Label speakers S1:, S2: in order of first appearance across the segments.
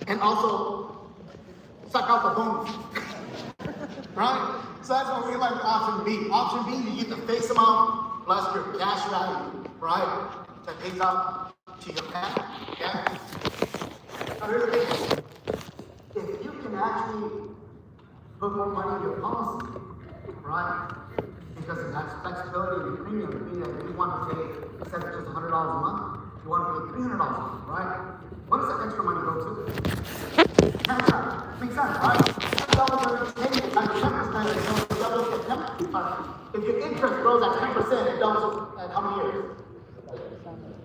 S1: and also suck out the bones. Right? So that's what we like option B. Option B, you get the face amount plus your cash value, right? That pays out to your bank. Okay? Now here's the thing. If you can actually put more money in your policy, right? Because it has flexibility in your premium, meaning that if you want to pay, instead of just $100 a month, you want to pay $300 a month, right? What does that extra money go to? Cash out. Makes sense, right? If your interest grows at 10%, it doubles at how many years?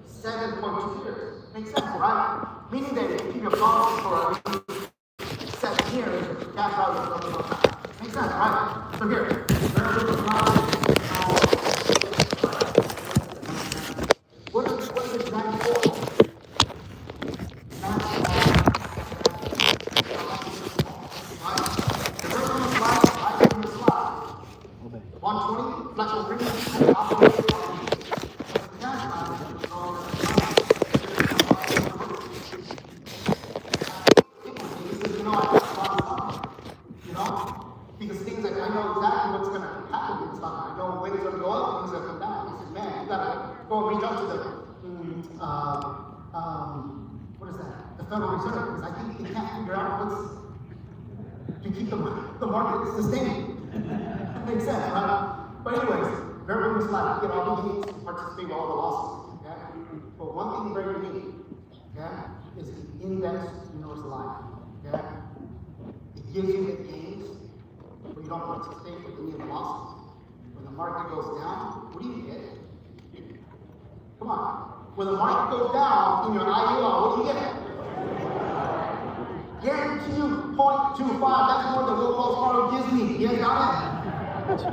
S1: 7.2 years. Makes sense, right? Meaning that if you keep your policy for at least 7 years, cash out is double more time. Makes sense, right? So here, what is it designed for? Because things like I know exactly what's going to happen in stock. I know when it's going to go up, when it's going to come down. He says, man, you got to go and reach out to the, what is that? The Federal Reserve, because I think they can't figure out what's to keep the market sustained. That makes sense, right? But anyways, very much like you get all the gains and participate with all the losses. Okay? But one thing very unique, okay, is the index universal life. Okay? It gives you the gains, but you don't participate with any of the losses. When the market goes down, what do you get? Come on. When the market goes down in your IUL, what do you get? Guarantee you 0.25. That's more than what Wells Fargo gives me. You guys got it?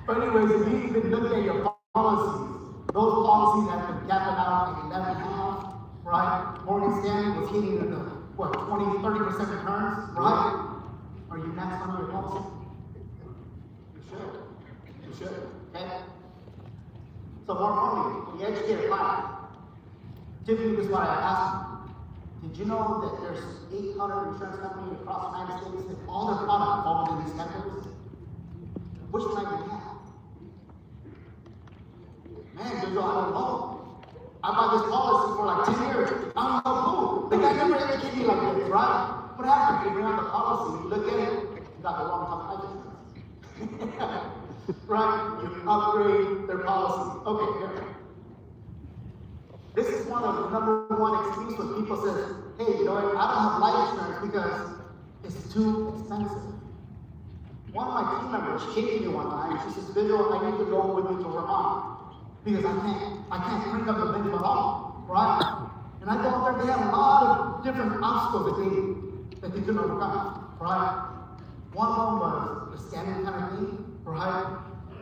S1: But anyways, if you even look at your policies, those policies have been gapping out at 11.5, right? Morgan Stanley was hitting in the, 20, 30% returns, right? Are you maxed on your policy? You should. You should, okay? So more importantly, the educated client, typically this is what I ask you. Did you know that there's 800 insurance companies across the United States that all their products fall within these categories? Which one do you have? Man, Jojo, I don't know. I bought this policy for like 10 years. I don't know who. The guy never educated me like this, right? What happens? You bring out the policy, you look at it, you got the wrong type of life insurance. Right? You upgrade their policy. Okay, here. This is one of the #1 excuse when people say, hey, you know what, I don't have life insurance because it's too expensive. One of my team members came to me one time, she says, Visual, I need to go with you to Vermont because I can't crank up the Benjamin all, right? And I go out there, they have a lot of different obstacles that they couldn't overcome, right? One of them was the scamming kind of thing, right?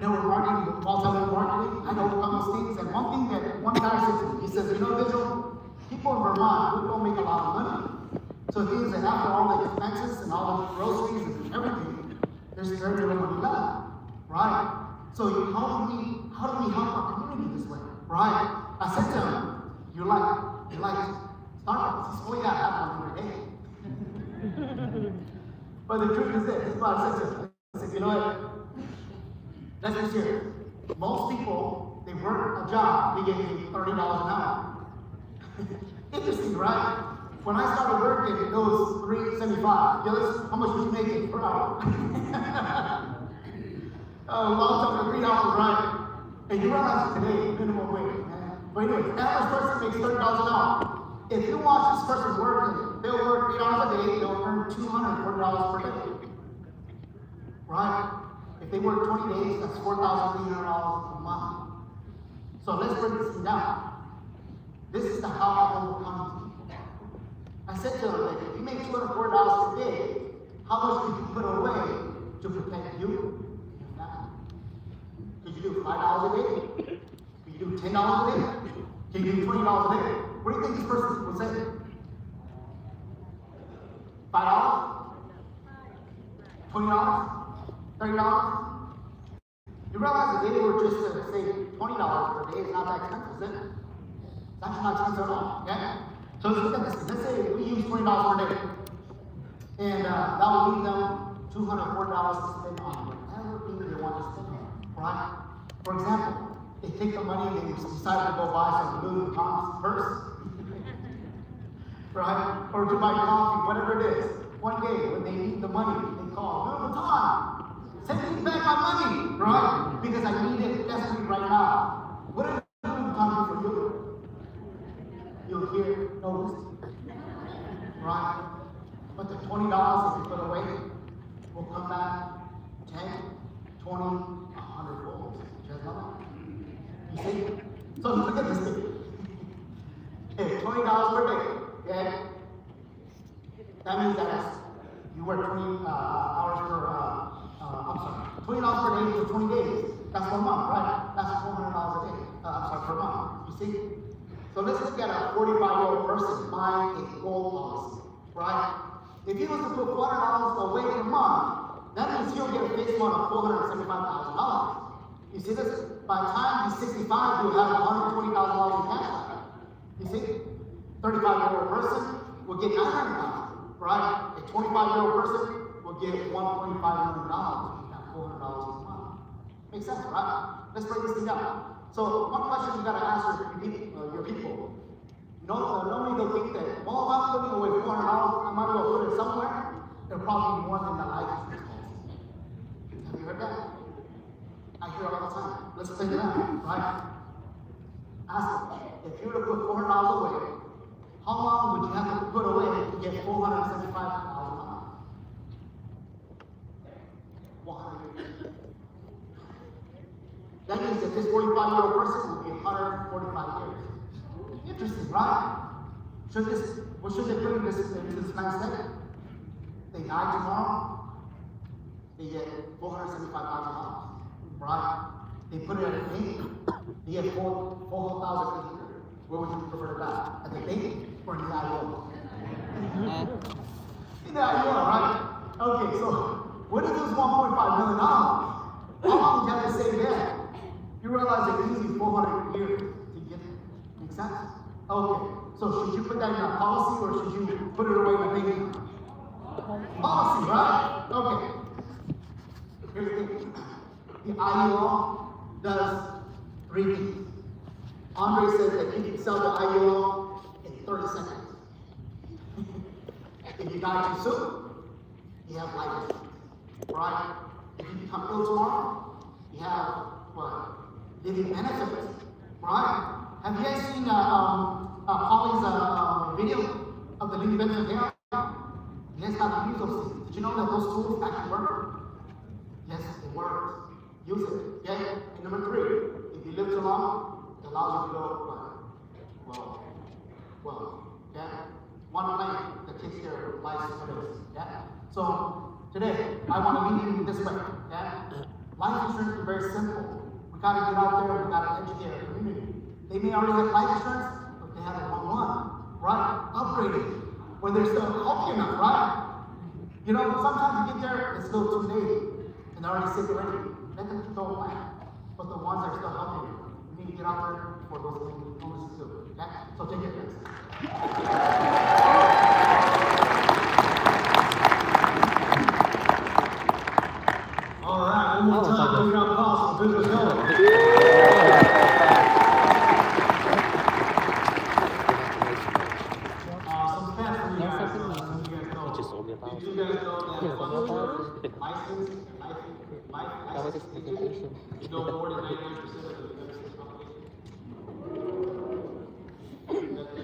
S1: Network marketing, multi-level marketing, I know overcome those things. And one thing that one guy said to me, he says, you know, Visual, people in Vermont, we don't make a lot of money. So it means that after all the expenses and all the groceries and everything, there's very little money left, right? So how do we help our community this way, right? I said to him, you like Starbucks? He said, oh yeah, I have one every day. But the truth is this is what I said to him. I said, you know what? Let's be serious. Most people, they work a job, they get paid $30 an hour. Interesting, right? When I started working, it was $3.75. Gillis, how much was you making per hour? Long time, $3, right? And you realize today, minimum wage, man. But anyway, average person makes $30 an hour. If you watch this person working, they'll work 8 hours a day, they'll earn $240 per day. Right? If they work 20 days, that's $4,300 a month. So let's break this down. This is the how I overcome people. I said to them that if you make $240 per day, how much could you put away to protect you and your family? Could you do $5 a day? Could you do $10 a day? Can you do $20 a day? What do you think this person would say? $5? $20? $30? You realize that they were just to say $20 per day is not that expensive, is it? It's actually not expensive at all, okay? So So let's look at this. Let's say we use $20 per day. And that will leave them $240 to spend on whatever thing they want to spend on, right? For example, they take the money and they decide to go buy some Louis Vuitton purse, right? Or to buy coffee, whatever it is. One day when they need the money, they call Louis Vuitton, send me back my money, right? Because I need it desperately right now. What did Louis Vuitton do for you? You'll hear no, right? But the $20 that you put away will come back 10, 20, 100 fold. You guys know that? You see? So look at this thing. Hey, $20 per day, okay? That means that you work 20 hours per, $20 per day for 20 days. That's 1 month, right? That's $400 a day. Per month. You see? So let's look at a 45-year-old person buying a gold policy, right? If he was to put $400 away per month, that means he'll get a face amount of $475,000. You see this? By the time he's 65, he'll have $120,000 in cash. You see? 35-year-old person will get $900,000, right? A 25-year-old person will get $1.5 million. At $400 a month. Makes sense, right? Let's break this thing down. So one question you gotta ask your people. Normally they'll think that, well, if I'm putting away $400, I might as well put it somewhere. It'll probably be more than the life insurance policy. Have you heard that? I hear it all the time. Let's play it out, right? Ask them, if you were to put $400 away, how long would you have to put away to get $475,000? 100 years. That means that this 45-year-old person will be 145 years. Interesting, right? What should they put into this mindset? They die tomorrow, they get $475,000, right? They put it at a bank, they get $4,000 a year. Where would you prefer to die? At the bank or in the IO? In the IO, right? Okay, so what is this $1.5 million? How long would you have to save that? You realize it usually 400 years to get it. Make sense? Okay, so should you put that in a policy or should you put it away in a bank account? Policy, right? Okay. Here's the thing. The IUL does 3 things. Andre says that you can sell the IUL in 30 seconds. If you die too soon, you have life insurance, right? If you become ill tomorrow, you have what? Living benefits, right? Have you guys seen Polly's video of the living benefit payout? You guys got to use those things. Did you know that those tools actually work? Yes, it works. Use it, okay? And number 3, if you live too long, it allows you to go, okay? One plan that takes care of life's benefits, okay? So, today, I want to leave you this way, okay? Life insurance is very simple. We gotta get out there, we gotta educate our community. They may already have life insurance, but they have it one, right? Upgrade it. When they're still healthy enough, right? You know, sometimes you get there, it's still too late, and they're already sick already. Let them keep the old plan. But the ones that are still healthy, we need to get out there before those illnesses do. Okay? So take it, guys. All right, one more time, give it up applause for Business Going. Some stats for you guys. Did you guys know that license agents, you know more than 99% of the United States population?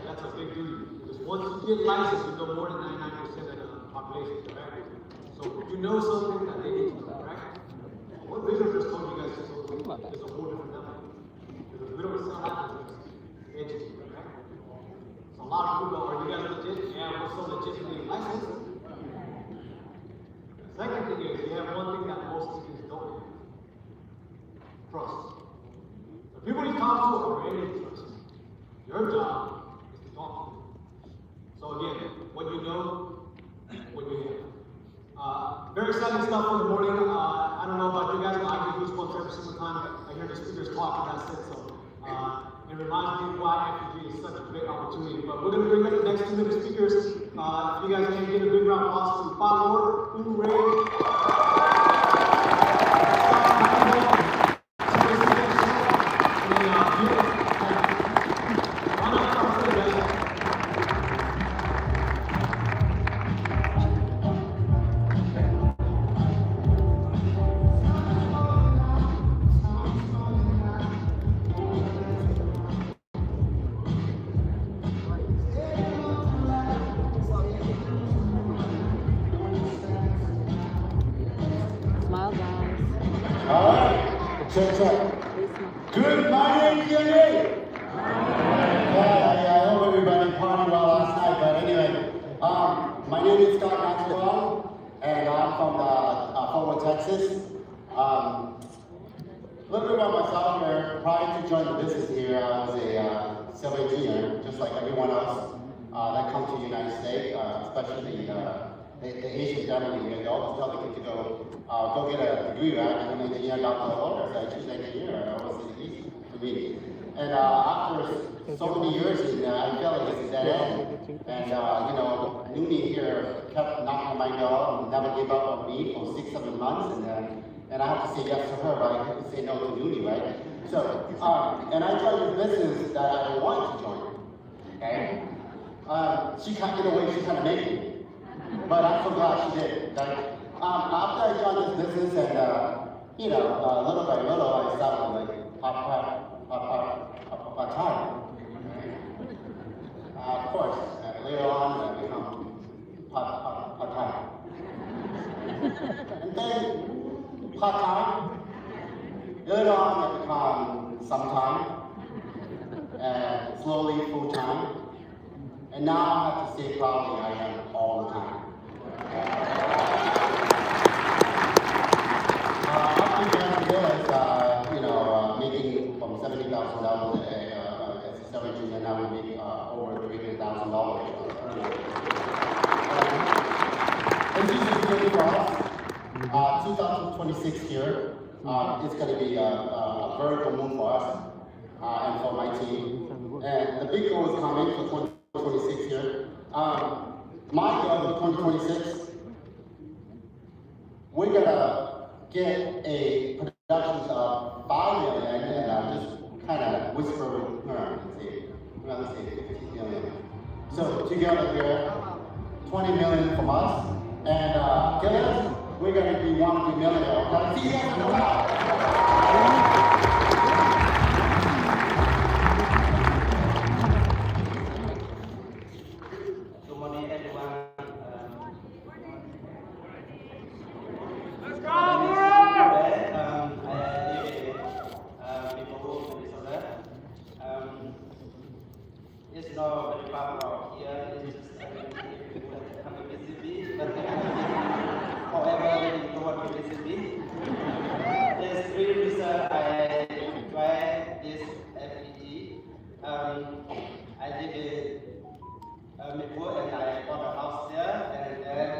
S1: That's a big duty. Because once you get licensed, you know more than 99% of the population, right? So if you know something that they need to know, right? What Bishop just told you guys is a whole different level. Because we don't sell life insurance, educate, right? So a lot of people go, are you guys legit? Yeah, we're so legitimately licensed. Second thing is, you have one thing that most students don't have. Trust. The people you talk to are ready to trust. Your job is to talk to them. So again, what you know, what you hear. Very exciting stuff for the morning. I don't know about you guys, but I get goosebumps every single time I hear the speakers talk, and that's it. So
S2: It reminds me of why FEG is such a great opportunity. But we're going to bring up the next 2 minute speakers. If you guys can give a big round of applause to Bob Ray.
S1: Check. Good morning, Jimmy. I hope everybody partied well last night, but anyway, my name is Scott Maxwell, and I'm from Fort Worth, Texas. A little bit about myself here. Prior to joining the business here, I was a civil engineer, just like everyone else that comes to the United States, especially the Asian family. They always tell the kid to go get a degree, right? And an engineer got the order, so I choose engineer. I always say easy for me. And after so many years, I felt like it's a dead end. And Noonie here kept knocking on my door and never gave up on me for 6-7 months. And I had to say yes to her, but I couldn't say no to Noonie, right? So, and I joined this business that I wanted to join. Okay? She kind of, in a way, she kind of made me. But I'm so glad she did. Right? After I joined this business, and little by little, I started like part-time. Of course, later on, I become part-time. And then part-time. Later on, I become sometime, and slowly full-time. And now I have to say proudly, I am all the time. After doing this, making from $70,000 as a civil engineer, now we make over $300,000. And this is really for us. 2026 here, it's going to be a very good move for us and for my team. And the big goal is coming for 2026 here. My goal for 2026, we're gonna get a production of 5 million, and I'll just kind of whisper with her and say, let's say 15 million. So together here, 20 million from us, and Gillis, we're gonna be 1 million. Okay? See you guys in a while.
S3: It's not very far from here. It's just come to visit me. However, you don't want to visit me. There's 3 reasons I tried this FEG. I did a before and I bought a house there, and then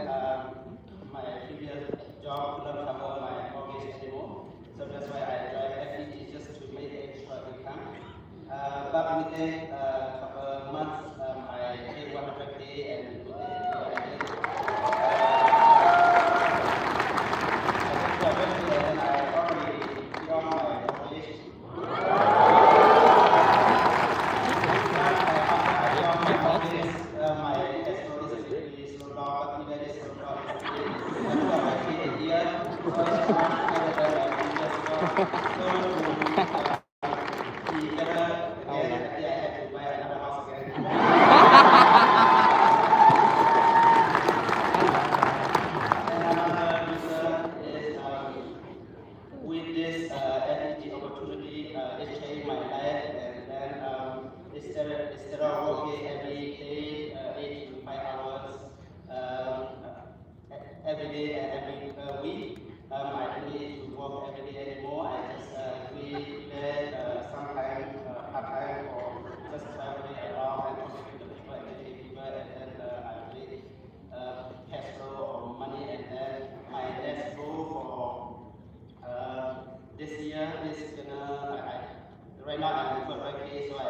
S3: my previous job couldn't cover my mortgage anymore. So that's why I tried FEG just to make extra income. But within a couple of months, I paid 100K, and within and I already got my mortgage. My cash flow is really slow down, but even it's slow down, it's a year. So it's much better than I just got. With this FEG opportunity, it changed my life, and then instead of working every day, 8 to 5 hours every day and every week, I don't need to work every day anymore. I just sometimes part-time or just traveling around and talking to the people and meeting people, and then I really cash flow or money, and then my next goal for this year is gonna, right now I'm 12K, so I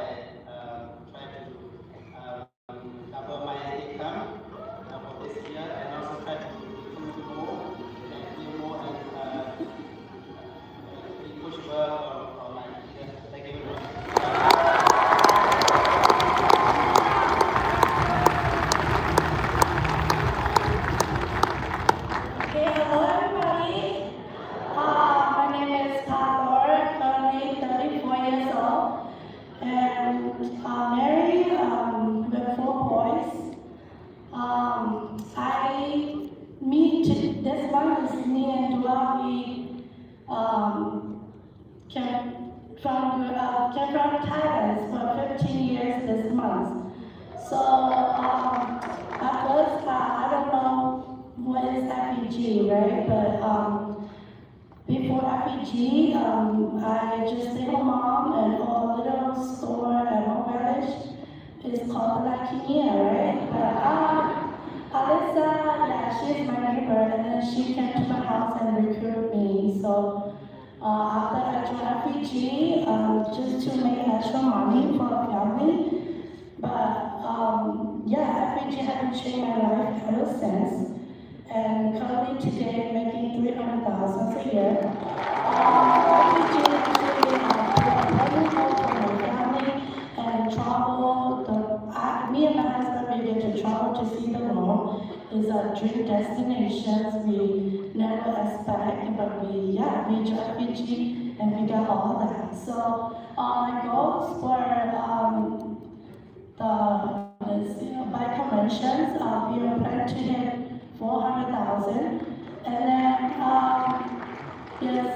S4: came from Thailand for 15 years this month. So at first, I don't know what is FEG, right? But before FEG, I just stay-at-home mom and a little store at Mount Village. It's called Lakinia, right? But Alyssa, yeah, she's my neighbor, and then she came to my house and recruited me. So after I joined FEG, just to make extra money for a family. But yeah, FEG has changed my life ever since. And currently today making $300,000 a year. FEG actually planning for my family and travel. Me and my husband, we get to travel to see the world. It's a dream destination we never expect, but we joined FEG and we got all that. So my goals for by conventions, we are planning to hit 400,000, and then yes,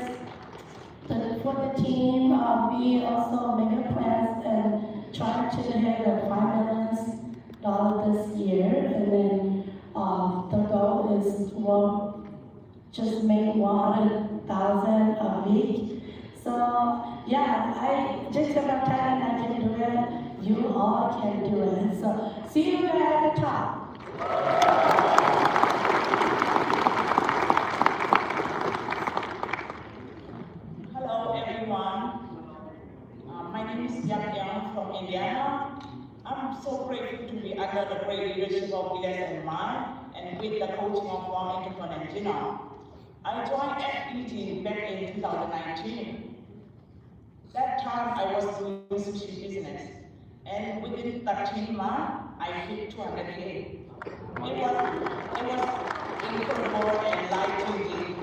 S4: for the team, we also make plans and trying to hit the $5 million this year, and then the goal is to just make 100,000 a week. So yeah, I just about Thailand, I can do it. You all can do it. So see you guys at the top.
S5: Hello everyone. My name is Yap Yang from Indiana. I'm so grateful to be under the great leadership of Elias and mine and with the coaching of Wang Interton and Gina. I joined FEG back in 2019. That time I was doing sushi business, and within 13 months I hit 200K. It was incredible and life-changing.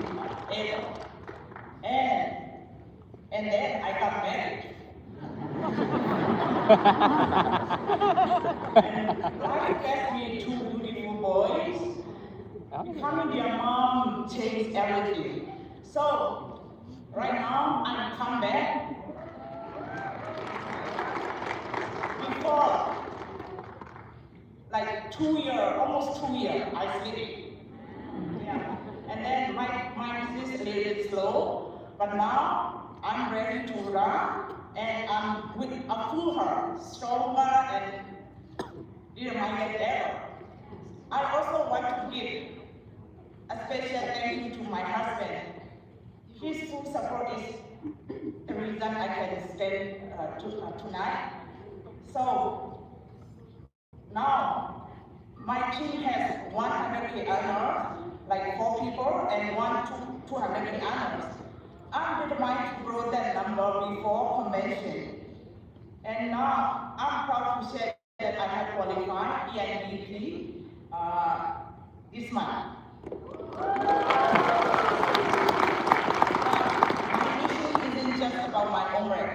S5: And then I got married. And life gave me two beautiful boys. Becoming their mom changed everything. So right now I'm come back. Before, like almost 2 years, I sleep. Yeah. And then my business a little bit slow, but now I'm ready to run, and I'm with a full heart, stronger and determined ever. I also want to give a special thank you to my husband. His full support is the reason I can stay tonight. So now my team has 100K earners, like 4 people, and 200K earners. I'm determined to grow that number before convention. And now I'm proud to share that I have qualified EIDP this month. My mission isn't just about my own work.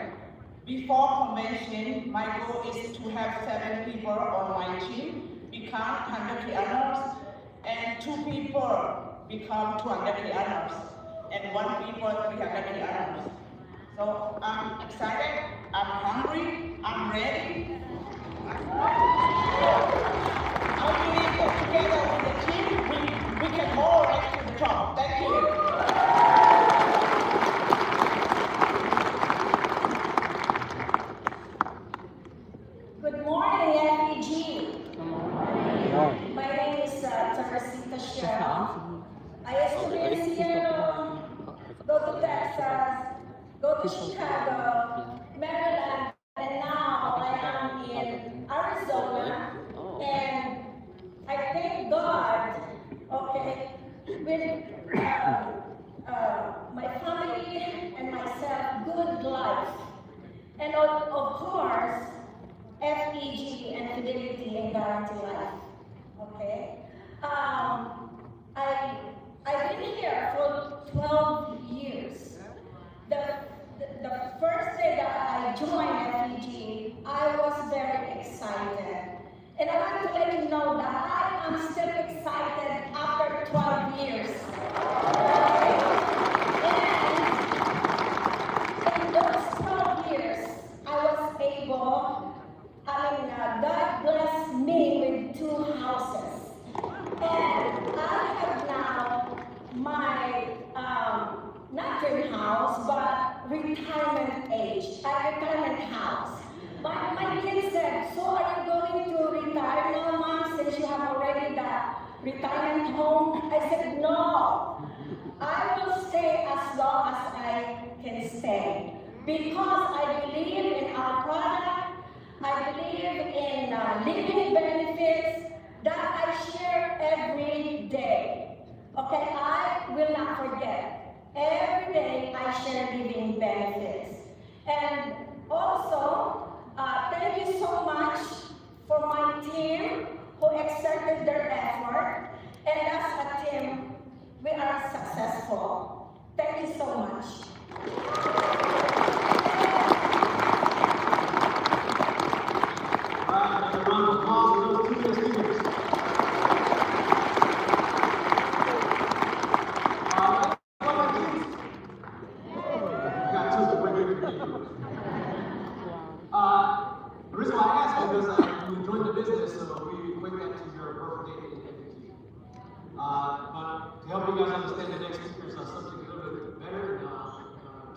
S5: Before convention, my goal is to have 7 people on my team become 100K earners, and 2 people become 200K earners, and 1 people 300K earners. So I'm excited, I'm hungry, I'm ready. I believe that together with the team, we can all rise to the top. Thank you.
S6: Good morning, FEG. My name is Teresita Cheryl. I used to be in Seattle, go to Texas, go to Chicago, Maryland, and now I am in Arizona. And I thank God, okay, with my family and myself, good life. And of course, FEG and Fidelity and Guarantee Life. Okay? I've been here for 12 years. The first day that I joined FEG, I was very excited. And I want to let you know that I am still excited after 12 years. And in those 12 years, I retirement age, a retirement house. My kid said, so are you going to retire now, Mom, since you have already that retirement home? I said, no. I will stay as long as I can stay. Because I believe in our product, I believe in living benefits that I share every day. Okay, I will not forget. Every day I share living benefits. And also, thank you so much for my team who exerted their effort. And as a team, we are successful. Thank you so much.
S2: All right, another round of applause for those 2 minute speakers. The reason why I asked is because you joined the business, so we equate that to your birthday and everything. But to help you guys understand the next speaker's subject a little bit better and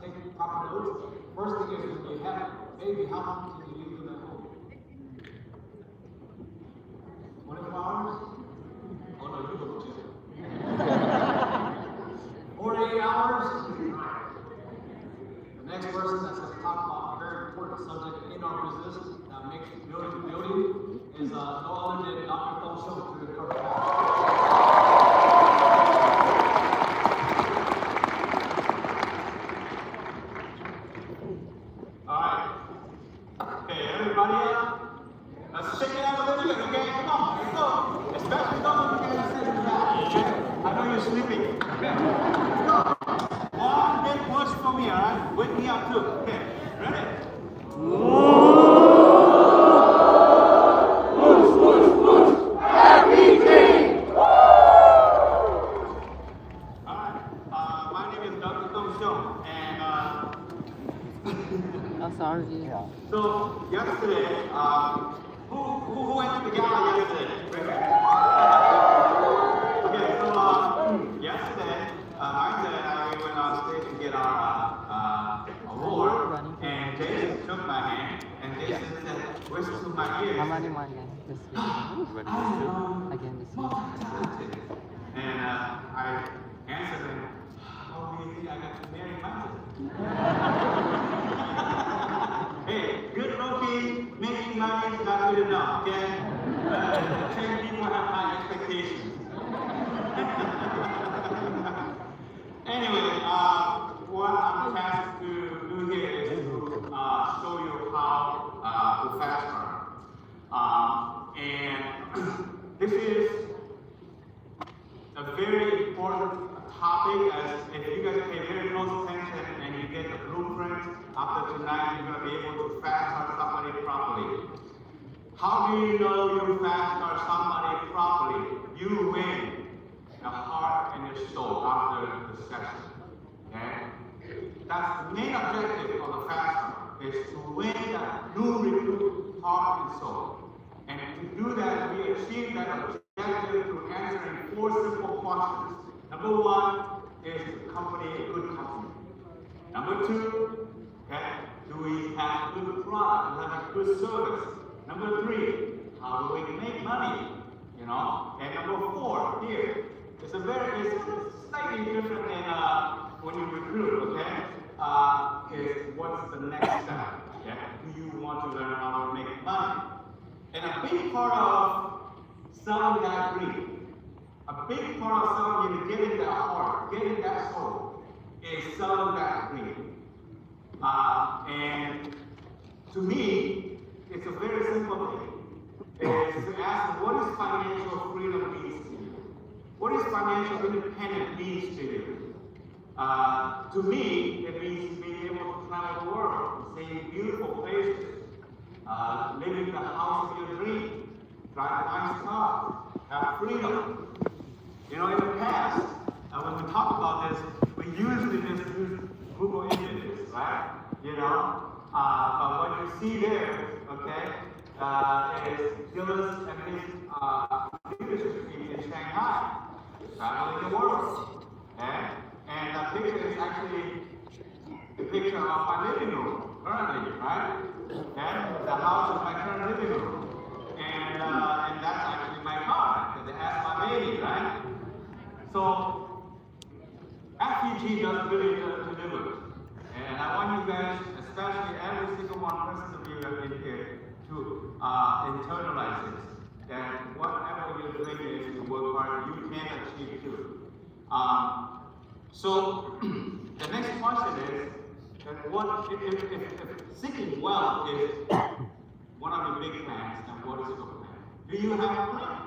S2: take proper notes, first thing is when you have a baby, how long can you leave them at home? 24 hours? Oh no, you go too. 4 to 8 hours? The next person that's going to talk about a very important subject in our business that makes building to building is no other than Dr. Tom Schultz to the corporate. Alright. Okay, everybody up. Let's shake it out a little bit, okay? Come on, let's go. Especially those of you guys that sit in the back, okay? I know you're sleeping. Okay. Let's go. One big push for me, alright? Wake me up too. Okay, ready? So yesterday, who went to the gala yesterday? Okay, so yesterday, I said we went on stage to get our award, and Jason shook my hand, and Jason said, "Whistle to my ears." And I answered him, "How do you think I got to marry my sister?" Hey, good looking, making money is not good enough, okay? Same people have high expectations. Anyway, what I'm tasked to do here is to show you how to fast burn. And this is a very important topic, as if you guys pay very close attention and you get the blueprint after tonight, you're going to be able to fast start somebody properly. How do you know you fast start somebody properly? You win the heart and your soul after the session. Okay? That's the main objective of the fast is to win that new recruit heart and soul. And to do that, we achieve that objective through answering 4 simple questions. Number 1 is the company a good company? Number 2, okay, do we have good product? Do we have a good service? Number 3, how do we make money? You know? And number 4, here, it's slightly different than when you recruit, okay? Is what's the next step? Okay? Do you want to learn how to make money? And a big part of selling that dream, a big part of selling you getting that heart, getting that soul, is selling that dream. And to me, it's a very simple thing. It's to ask, what is financial freedom means to you? What is financial independence means to you? To me, it means being able to travel the world, seeing beautiful places, living the house of your dream, drive a nice car, have freedom. You know, in the past, when we talk about this, we usually just use Google Images, right? You know, but what you see there, okay, is Gillis and his leadership team in Shanghai, traveling the world, okay? And that picture is actually the picture of my living room currently, right? Okay? The house is my current living room. And that's actually my car, because it has my baby, right? So, FEG does really deliver. And I want you guys, especially every single one person of you that have been here, to internalize this. That whatever you're doing is you work hard, you can achieve too. So the next question is, that what if seeking wealth is one of the big plans, then what is your plan? Do you have a plan?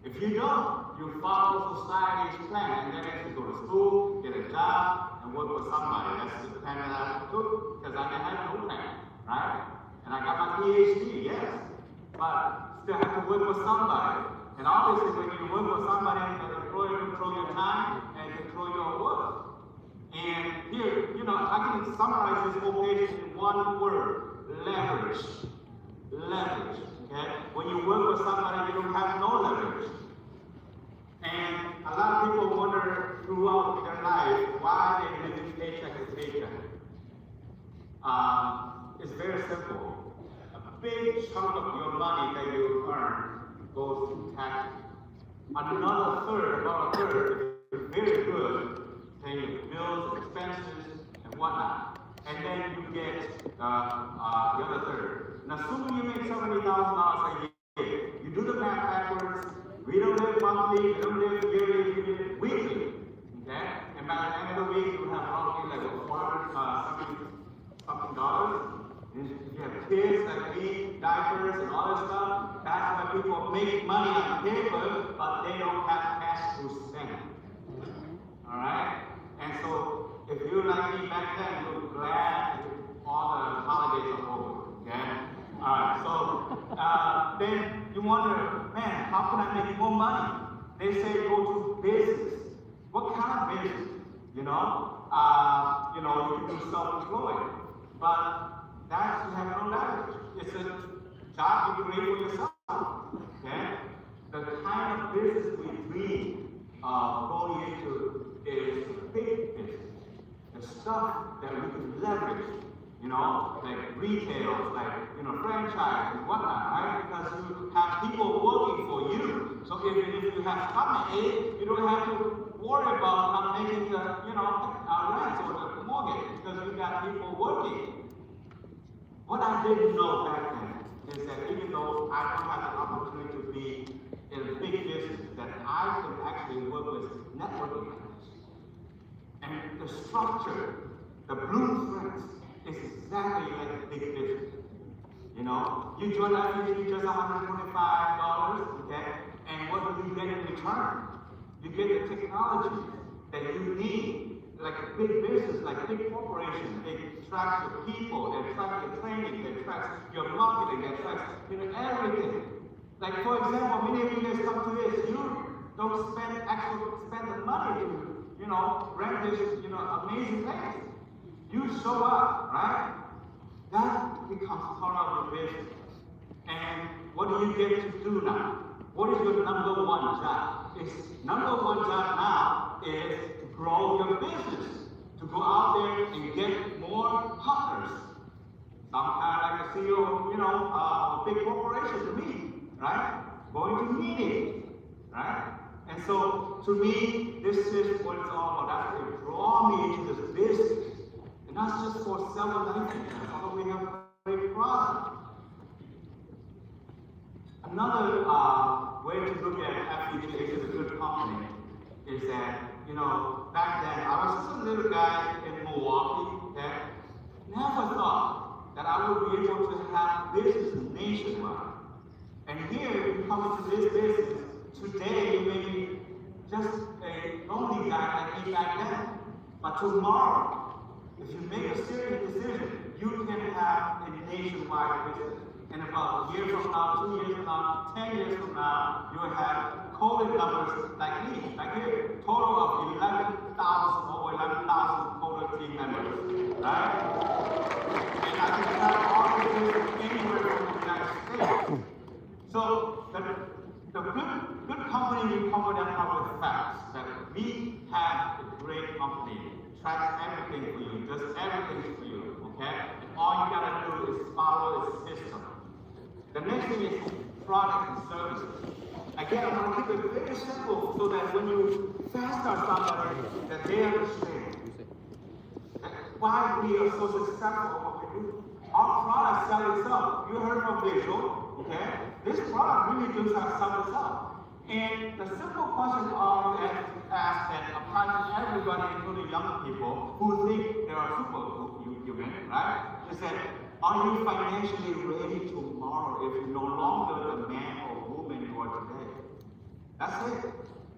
S2: If you don't, you follow society's plan, and then if you go to school, get a job, and work for somebody. That's the plan that I took, because I didn't have no plan, right? And I got my PhD, yes, but still have to work for somebody. And obviously, when you work for somebody, the employer control your time and control your work. And here, I can summarize this whole page in one word: leverage. Leverage. Okay? When you work for somebody, you don't have no leverage. And a lot of people wonder throughout their life why they live paycheck to paycheck. It's very simple. A big chunk of your money that you earn goes to taxes. Another third, about a third, is very good, paying your bills, expenses, and whatnot. And then you get the other third. Now, assuming you make $70,000 a year, you do the math backwards. We don't live monthly, we don't live yearly, we live weekly. Okay? And by the end of the week, you have roughly like $470 dollars. And if you have kids that need diapers and all this stuff, that's why people make money on paper, but they don't have cash to spend. Alright? And so, if you're like me back then, you're glad all the holidays are over. Okay? Alright, so then you wonder, man, how can I make more money? They say go to business. What kind of business? You can do self-employed. But that you have no leverage. It's a job you create for yourself. Okay? The kind of business we dream of going into is big business. The stuff that we can leverage, like retail, like franchise and whatnot, right? Because you have people working for you. So if you have stock aid, you don't have to worry about not making the rent or the mortgage because you got people working. What I didn't know back then is that even though I don't have the opportunity to be in a big business, that I can actually work with networking companies. And the structure, the blueprint, is exactly like a big business. You join FEG just $125, okay? And what do you get in return? You get the technology that you need. Like a big business, like big corporation, they track your people, they track your training, they track your marketing, they track everything. Like for example, many of you guys come to this, you don't spend the money to rent this amazing place. You show up, right? That becomes part of your business. And what do you get to do now? What is your number one job? Number one job now is to grow your business, to go out there and get more partners. Some kind of like a CEO, a big corporation to me, right? Going to meetings, right? And so, to me, this is what it's all about. That's what draw me into this business. And that's just for self-reliance, although we have a great product. Another way to look at FEG as a good company is that, back then, I was just a little guy in Milwaukee that never thought that I would be able to have business nationwide. And here, you come into this business, today you may be just a lonely guy like me back then. But tomorrow, if you make a serious decision, you can have a nationwide business. And about a year from now, 2 years from now, 10 years from now, you will have COVID numbers like me, like here, total of 11,000 total team members, right? And I can have all of this anywhere from the United States. So the good company, we cover them up with facts, that we have a great company, tracks everything for you, does everything for you. The next thing is product and services. Again, I'm going to keep it very simple so that when you fast on somebody, that they understand why we are so successful at what we do. Our product sells itself. You heard from Visual, okay? This product really does sell itself. And the simple question always asked and applies to everybody, including young people who think they are superhuman, right? Is that, are you financially ready tomorrow if you're no longer the man or woman you are today? That's it.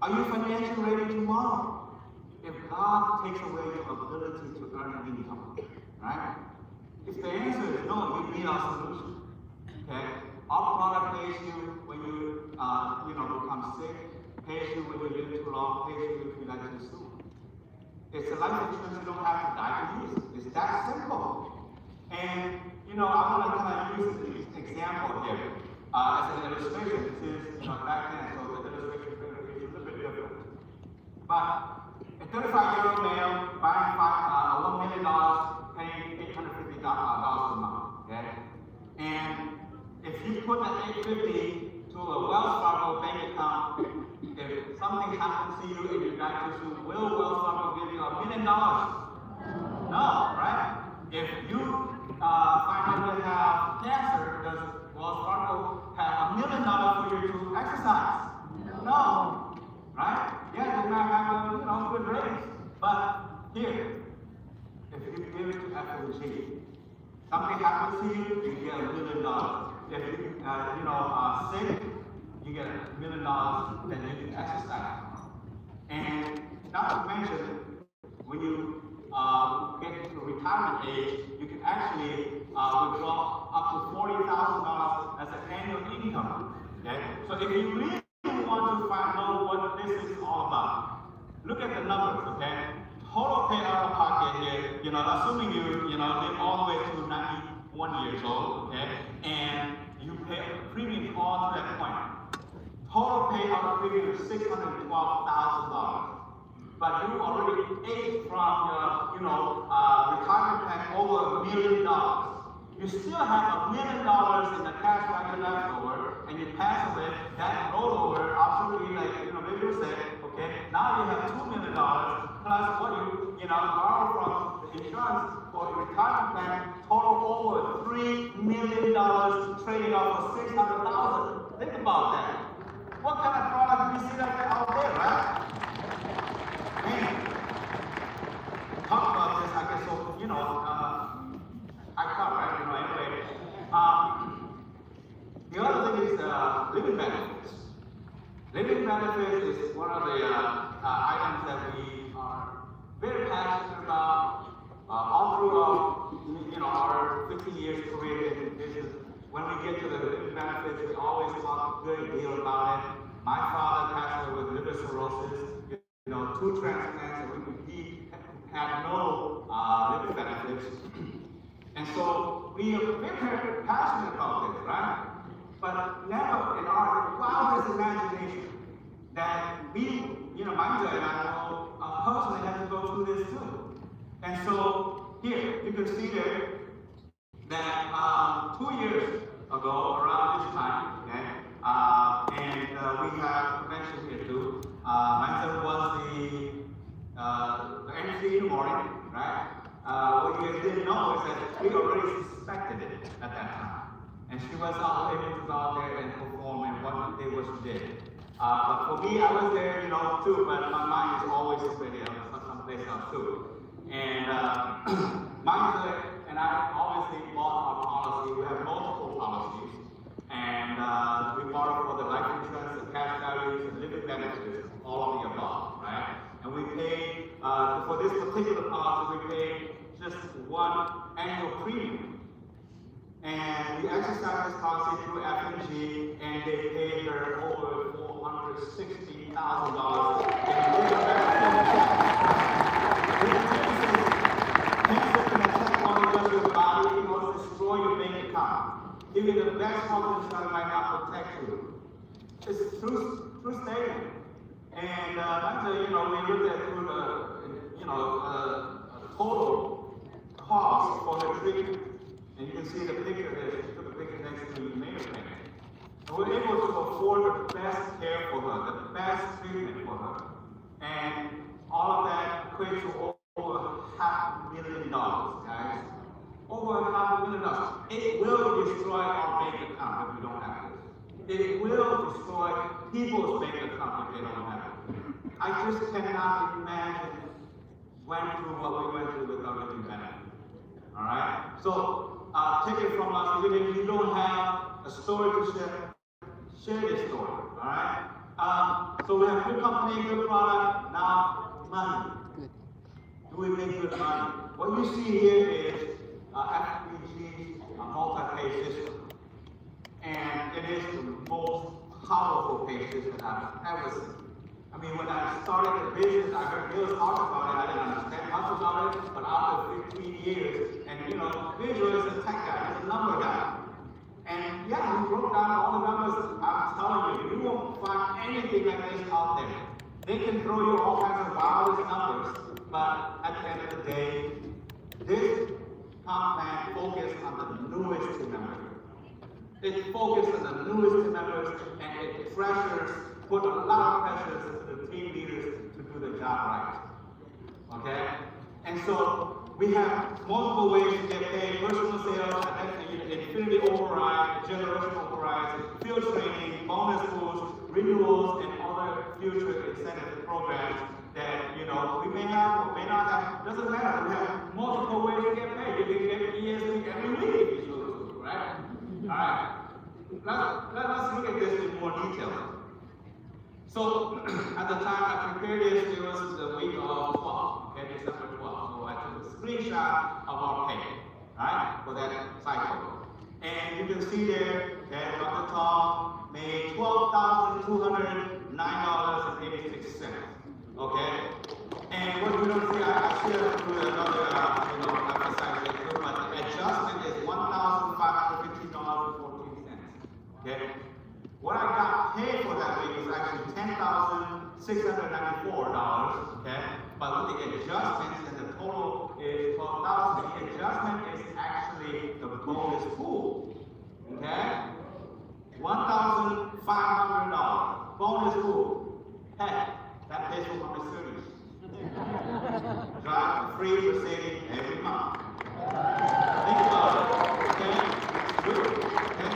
S2: Are you financially ready tomorrow? If God takes away your ability to earn income, right? If the answer is no, we need our solution. Okay? Our product pays you when you become sick, pays you when you live too long, pays you if you die too soon. It's a life insurance you don't have to die to use. It's that simple. And I want to kind of use this example here as an illustration. This is back then, so the illustration is a little bit different. But a 35-year-old male buying $1 million, paying $850 a month, okay? And if you put that $850 to a Wells Fargo bank account, if something happens to you and you die too soon, will Wells Fargo give you $1 million? No, right? If you find out you have cancer, does Wells Fargo have $1 million for you to exercise? No. Right? Yeah, they might have a good raise. But here, if you give it to F&G, something happens to you, you get $1 million. If you are sick, you get $1 million that you can exercise. And not to mention, when you get to retirement age, you can actually withdraw up to $40,000 as an annual income. Okay? So if you really want to know what this is all about, look at the numbers, okay? Total pay out of pocket here, assuming you live all the way to 91 years old, okay? And you pay a premium all to that point. Total pay out of premium is $612,000. But you already ate from your retirement plan over $1 million. You still have $1 million in the cash value left over, and you pass away, that rollover, absolutely, like Vijay said, okay, now you have $2 million plus what you borrow from the insurance for the retirement plan, total over $3 million trading off for $600,000. Think about that. What kind of product do you see out there, right? Man, talk about this, I guess, so, I can't, right? Anyway, the other thing is living benefits. Living benefits is one of the items that we are very passionate about all through our 15 years career in business. When we get to the living benefits, we always talk a good deal about it. My father passed away with liver cirrhosis, 2 transplants, and he had no living benefits. And so we are very passionate about this, right? But never in our wildest imagination that we, Manja and I know personally have to go through this too. And so here, you can see there that 2 years ago, around this time, okay, and we have convention here too. Manja was the MC in the morning, right? What you guys didn't know is that we already suspected it at that time. And she was able to go out there and perform and what she did. But for me, I was there, too, but my mind is always someplace else too. And Manja and I obviously bought our policy. We have multiple policies. And we bought it for the life insurance, the cash values, and living benefits, all of the above, right? And we paid, for this particular policy, we paid just one annual premium. And we exercised this policy through F&G, and they paid her over $460,000 in living benefits. Cancer can attack only does your body, it will destroy your bank account. Even the best health insurance might not protect you. It's true statement. And we looked at through the total cost for the treatment. And you can see the picture there. She took a located next to Mayor Clinic. And we're able to afford the best care for her, the best treatment for her. And all of that equates to over $500,000, guys. Over $500,000. It will destroy our bank account if we don't have this. It will destroy people's bank account if they don't have it. I just cannot imagine went through what we went through without living benefit. Alright? So take it from us, even if you don't have a story to share this story. Alright? So we have good company, good product, now money. Do we make good money? What you see here is FBG's multi-pay system. And it is the most powerful pay system I've ever seen. I mean, when I started the business, I heard Bill talk about it. I didn't understand much about it, but after 15 years, and you know, Bill is a tech guy, he's a number guy. And yeah, he broke down all the numbers. I'm telling you, you won't find anything like this out there. They can throw you all kinds of wildest numbers, but at the end of the day, this comp plan focuses on the newest team members. It focuses on the newest team members, and it put a lot of pressure to the team leaders to do the job right. Okay? And so we have multiple ways to get paid: personal sales, infinity override, generational overrides, field training, bonus pools, renewals, and other future incentive programs that, you know, we may have or may not have. Doesn't matter. We have multiple ways to get paid. You can get ESP every week if you choose to, right? Alright. Let's look at this in more detail. So, at the time I prepared this, it was the week of 12, okay, December 12th. So I took a screenshot of our pay, right, for that cycle. And you can see there that Dr. Tom made $12,209.86, okay? And what you don't see, I shared it with another, emphasize it, but the adjustment is $1,550.14, okay? What I got paid for that week was actually $10,694, okay? But with the adjustments, and the total is $12,000. The adjustment is actually the bonus pool, okay? $1,500 bonus pool. Hey, that pays for my Mercedes. Drive a free Mercedes every month. Think about it, okay? Good, okay?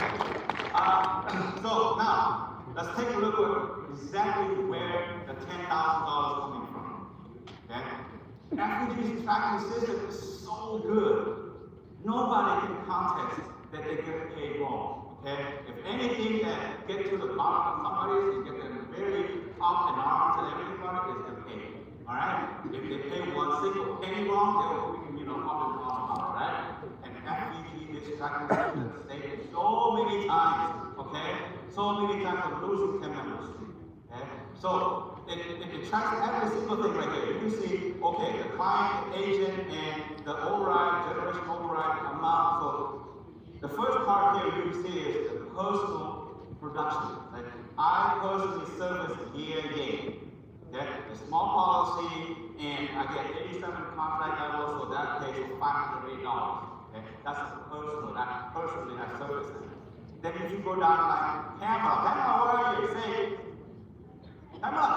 S2: So now, let's take a look at exactly where the $10,000 is coming from. Okay? FBG's tracking system is so good. Nobody can contest that they get paid wrong. Okay? If anything that gets to the bottom of somebody and get them very up in arms and everybody is the pay. Alright? If they pay one single penny wrong, they'll, you know, up and down, right? And FBG is tracking system stated so many times, okay? So many times of losing 10 members. Okay? So it tracks every single thing right here. You can see, okay, the client, the agent, and the override, generation override amount. So the first part here you can see is the personal production. Like I personally service yay. Okay? A small policy, and I get 87 contract levels, so that pays $508. Okay? That's personal. That personally I service it. Then if you go down like Pamela, where are you? Say, Pamela.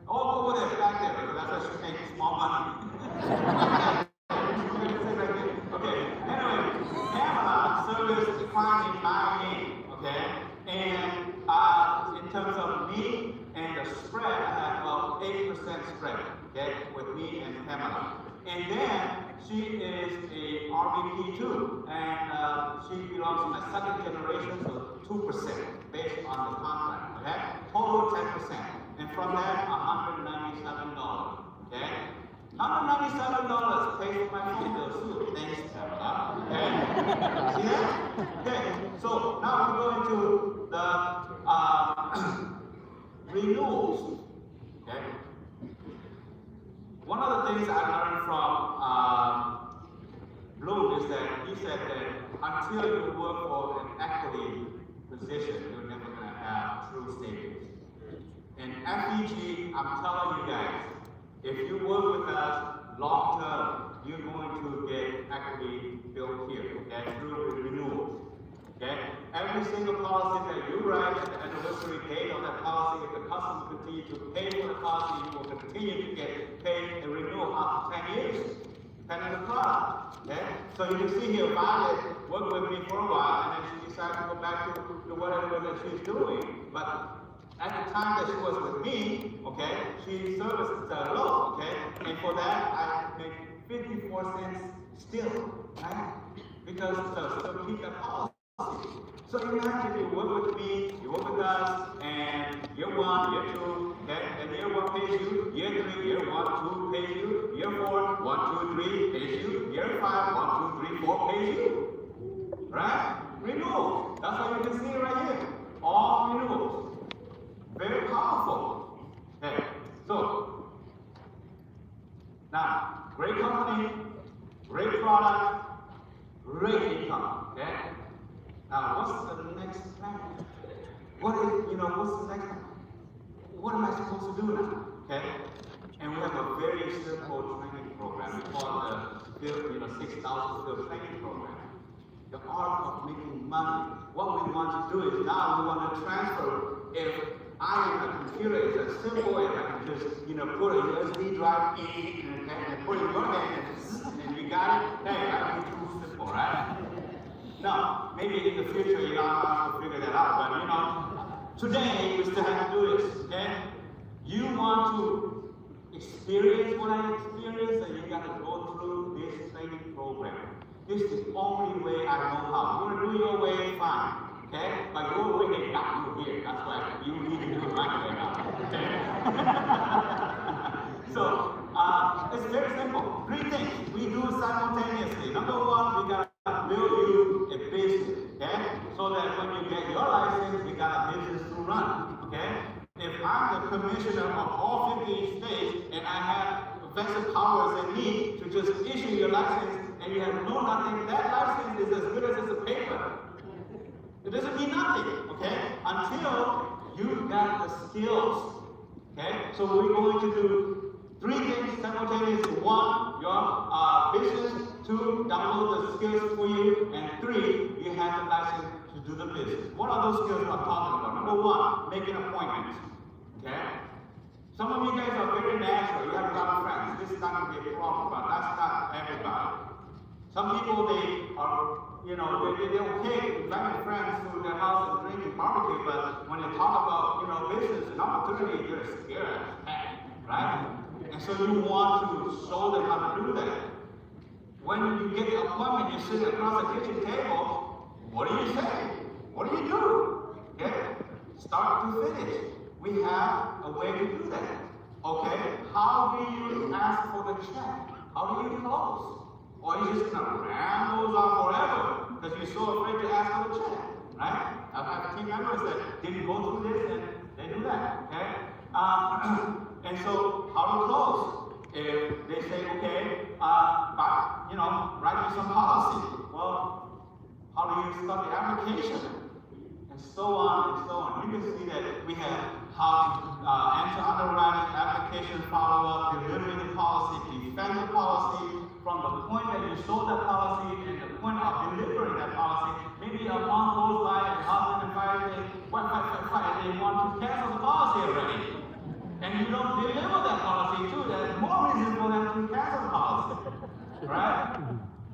S2: Oh, over there, back there, because that's what she makes small money. Okay, anyway, Pamela service the client in my name, okay? And in terms of me and the spread, I have about 8% spread, okay, with me and Pamela. And then she is a RVP too, and she belongs to my second generation, so 2% based on the contract, okay? Total 10%. And from that, $197, okay? $197 pays for my phone bills too. Thanks, Pamela. Okay? See that? Okay, so now we go into the renewals. Okay? One of the things I learned from Bloom is that he said that until you work for an equity position, you're never going to have true savings. And FBG, I'm telling you guys, if you work with us long term, you're going to get equity built here, okay, through the renewals. Okay? Every single policy that you write at the anniversary date of that policy, if the customer continue to pay for the policy, you will continue to get paid and renewal after 10 years, depending on the product. Okay? So you can see here, Violet worked with me for a while, and then she decided to go back to whatever that she's doing. But at the time that she was with me, okay, she serviced the loan, okay? And for that, I make 54 cents still, right? Because still keep that policy. So imagine you work with me, you work with us, and year 1, year 2, okay, and year 1 pays you, year 3, year 1, 2 pays you, year 4, 1, 2, 3 pays you, year 5, 1, 2, 3, 4 pays you. Right? Renewals. That's what you can see right here. All renewals. Very powerful. Okay. So now, great company, great product, great income. Okay? Now, what's the next plan? What's the next plan? What am I supposed to do now? Okay? And we have a very simple training program. We call it the 6,000 skill training program. The art of making money. What we want to do is now we want to transfer. If I am a computer, it's as simple as I can just put a USB drive in and put it in your hand and you got it. Hey, that would be too simple, right? No, maybe in the future you're not going to figure that out, but today we still have to do this, okay? You want to experience what I experienced, and you got to go through this training program. This is the only way I know how. You want to do your way, fine, okay? But your way got you here. That's why you need to do it my way now, okay? So, it's very simple. 3 things we do simultaneously. Number 1, we got to build you a business, okay? So that when you get your license, we got a business to run, okay? If I'm the commissioner of all 50 states and I have vested powers in me to just issue your license and you have nothing, that license is as good as it's a paper. It doesn't mean nothing, okay? Until you got the skills, okay? So we're going to do 3 things simultaneously. 1, your business. 2, download the skills for you. And 3, you have the license to do the business. What are those skills I'm talking about? Number 1, make an appointment. Okay? Some of you guys are very natural. You have a lot of friends. This is not going to be a problem, but that's not everybody. Some people, they are, they're okay inviting friends to their house and drinking barbecue, but when they talk about, business and opportunity, they're scared, right? And so you want to show them how to do that. When you get the appointment, you sit across the kitchen table, what do you say? What do you do? Okay? Start to finish. We have a way to do that. Okay? How do you ask for the check? How do you close? Or are you just gonna ram those on forever because you're so afraid to ask for the check? Right? I've had team members that didn't go through this and they do that. Okay? And so how to close? If they say, okay, write me some policy. Well, how do you start the application? And so on and so on. You can see that we have how to enter underwriting, application follow-up, delivering the policy, defend the policy, from the point that you sold that policy and the point of delivering that policy. Maybe a month goes by and husband and wife, they want to cancel the policy already. And you don't deliver that policy too, there's more reason for them to cancel the policy. Right?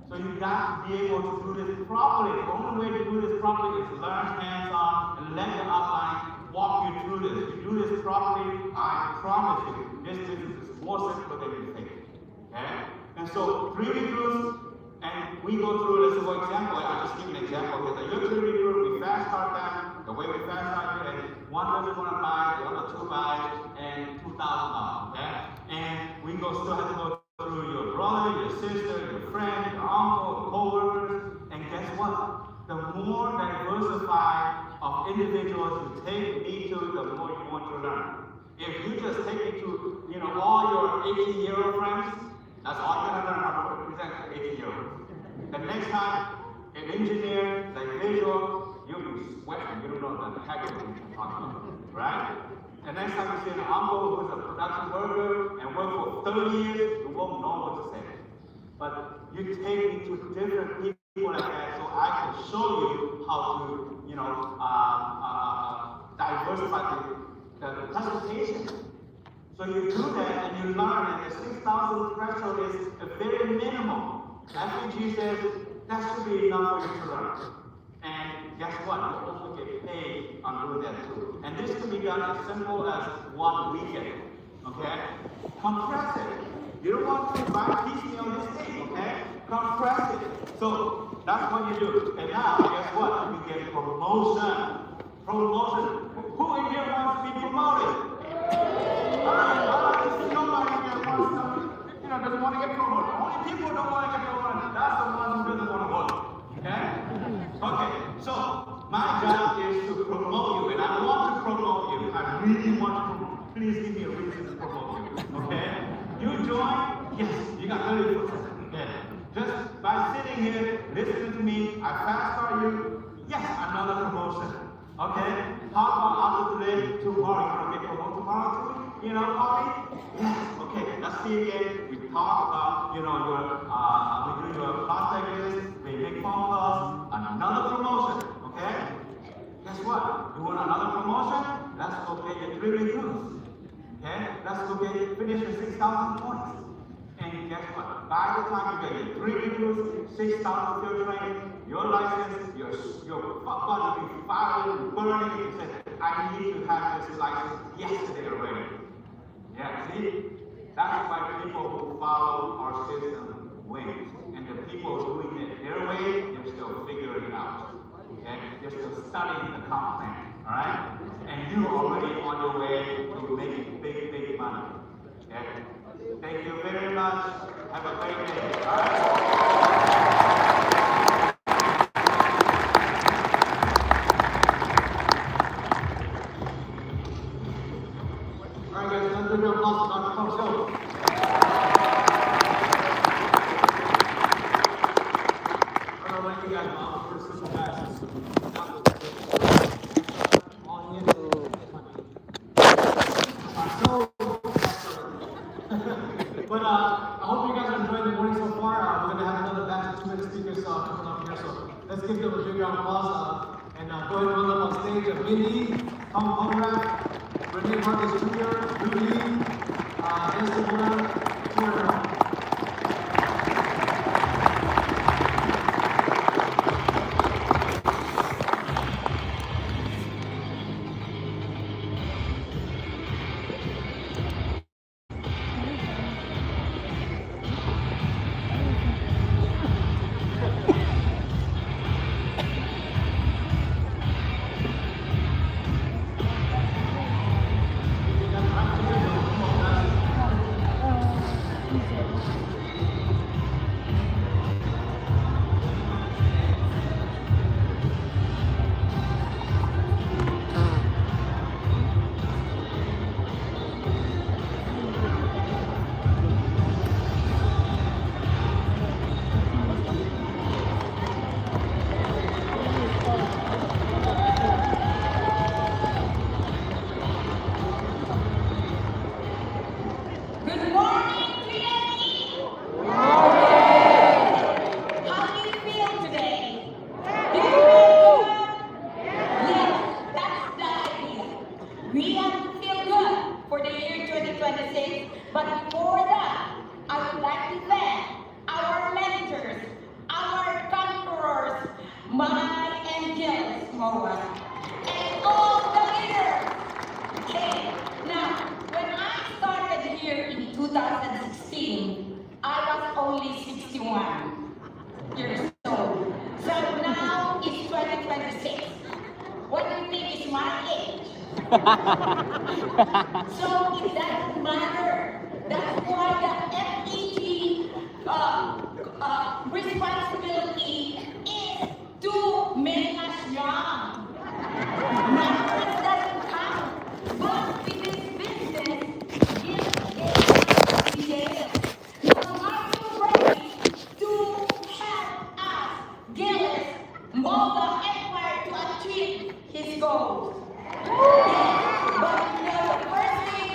S2: So you got to be able to do this properly. The only way to do this properly is learn hands-on and let the outline walk you through this. If you do this properly, I promise you, this business is more simple than you think. Okay? And so 3 recruits, and we go through this. For example, I'll just give you an example here. Your 3 recruits, we fast start them, the way we fast start it, and one doesn't want to buy, the other 2 buy, and $2,000, okay? And we still have to go through your brother, your sister, your friend, your uncle, co-workers, and guess what? The more diversified of individuals you take me to, the more you want to learn. If you just take me to, all your 18-year-old friends, that's all you're gonna learn how to represent 18-year-olds. The next time, an engineer, like visual, you'll be sweating, you don't know what the heck you're talking about, right? The next time you see an uncle who's a production worker and worked for 30 years, you won't know what to say. But you take me to different people like that so I can show you how to, diversify the presentation. So you do that and you learn, and the 6,000 threshold is a very minimal. FEG says that should be enough for you to learn. And guess what? You also get paid on doing that too. And this can be done as simple as one weekend. Okay? Compress it. You don't want to buy piecemeal this thing, okay? Compress it. So that's what you do. And now, guess what? You get promotion. Promotion. Who in here wants to be promoted? I like to see nobody that wants to, doesn't want to get promoted. Only people who don't want to get promoted. That's the one who doesn't want to work. Okay? Okay. So my job is to promote you, and I want to promote you. I really want to promote you. Please give me a reason to promote you. Okay? You join? Yes. You got 30%. Okay. Just by sitting here, listening to me, I fast start you. Yes, another promotion. Okay? How about after today, tomorrow? You want to get promoted tomorrow too? Polly? Yes. Okay, let's see again. We talk about, we do your prospect list, we make phone calls, another promotion. Okay? Guess what? You want another promotion? Let's go get your 3 reviews. Okay? Let's go finish your 6,000 points. And guess what? By the time you get your 3 reviews, 6,000 field training, your license, your budget will be firing, burning. You said, I need to have this license yesterday already. Yeah, see? That's why people who follow our system win. And the people doing it their way, they're still figuring it out. Okay? They're still studying the comp plan. Alright? And you're already on your way to making big, big money. Okay? Thank you very much. Have a great day. Alright?
S1: But I hope you guys are enjoying the morning so far. We're going to have another batch of 2-minute speakers coming up here. So let's give them a big round of applause. And go ahead and run up on stage. Mindy, Tom Conrad, Renee Vargas Jr., Rudy, Esther Mora,
S6: and all the leaders. Okay, now, when I started here in 2016, I was only 61 years old. So now it's 2026. What do you think is my age? So it doesn't matter. That's why the FEG responsibility is to make us young. Numbers doesn't count, but with this business, give details. Now, are you ready to help us, Gillis, Moga Empire to achieve his goals? Yes, but the first thing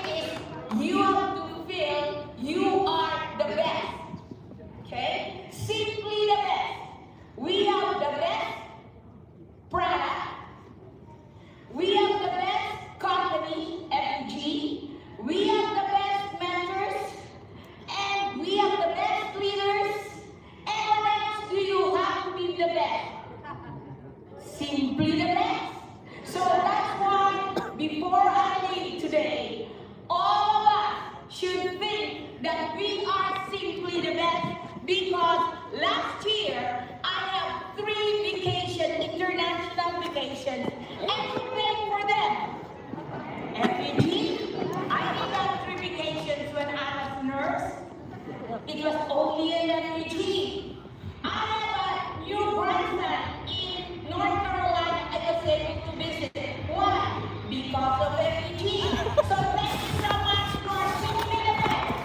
S6: It was only a refugee. I have a new grandson in North Carolina. I just came to visit. Why? Because of refugee. So thank you so much for singing the best.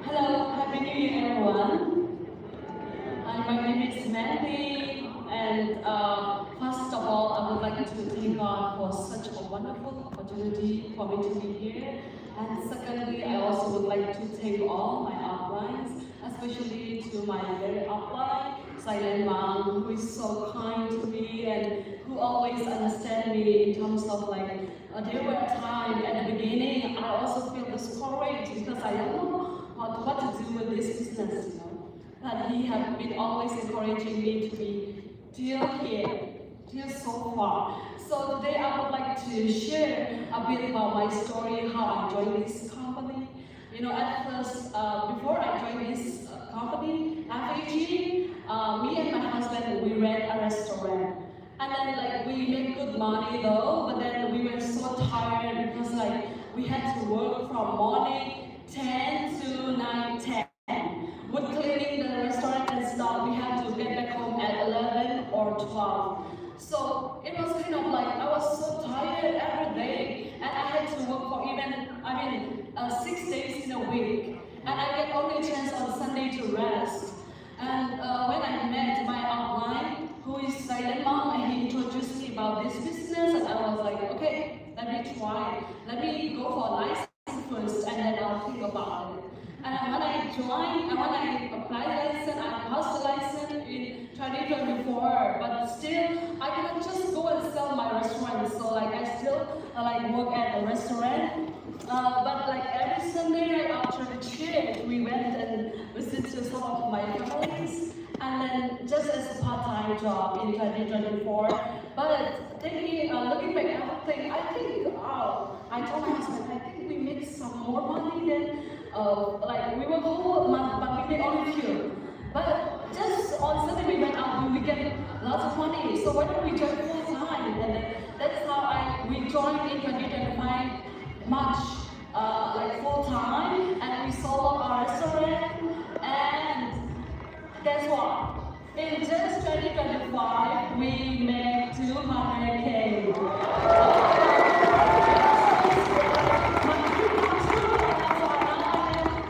S7: Hello, Happy New Year, everyone. Hi, my name is Mandy, and first of all, I would like to thank God for such a wonderful opportunity for me to be here. And secondly, I also would like to thank all my uplines, especially to my very upline, Silent Mom, who is so kind to me and who always understand me in terms of like, there were times at the beginning, I also feel discouraged because I don't know what to do with this business, you know. But he has been always encouraging me to be till here, till so far. So today I would like to share a bit about my story, how I joined this company. You know, at first, before I joined this company, FAG, me and my husband, we ran a restaurant. And then like we made good money though, but then we were so tired because like we had to work from morning 10 to 9, 10. With cleaning the restaurant and stuff, we had to get back home at 11 or 12. So it was kind of like I was so tired every day, and I had to work for even 6 days in a week, and I get only a chance on Sunday to rest. And when I met my outline, who is Silent Mom, and he introduced me about this business, and I was like, okay, let me try. Let me go for a license first, and then I'll think about it. And when I joined, and when I applied license, I passed the license in 2024, but still, I cannot just go and sell my restaurant. So like, I still like work at a restaurant. But like every Sunday after the church, we went and visited some of my families, and then just as a part-time job in 2024. But thinking, looking back at everything, I think, I told my husband, I think we made some more money than, like we work whole month, but we made only few. But just on Sunday we went out and we get lots of money. So why don't we join full time? And then that's how we joined in 2025 March, like full time, and we sold our restaurant. And guess what? In just 2025, we made 200K.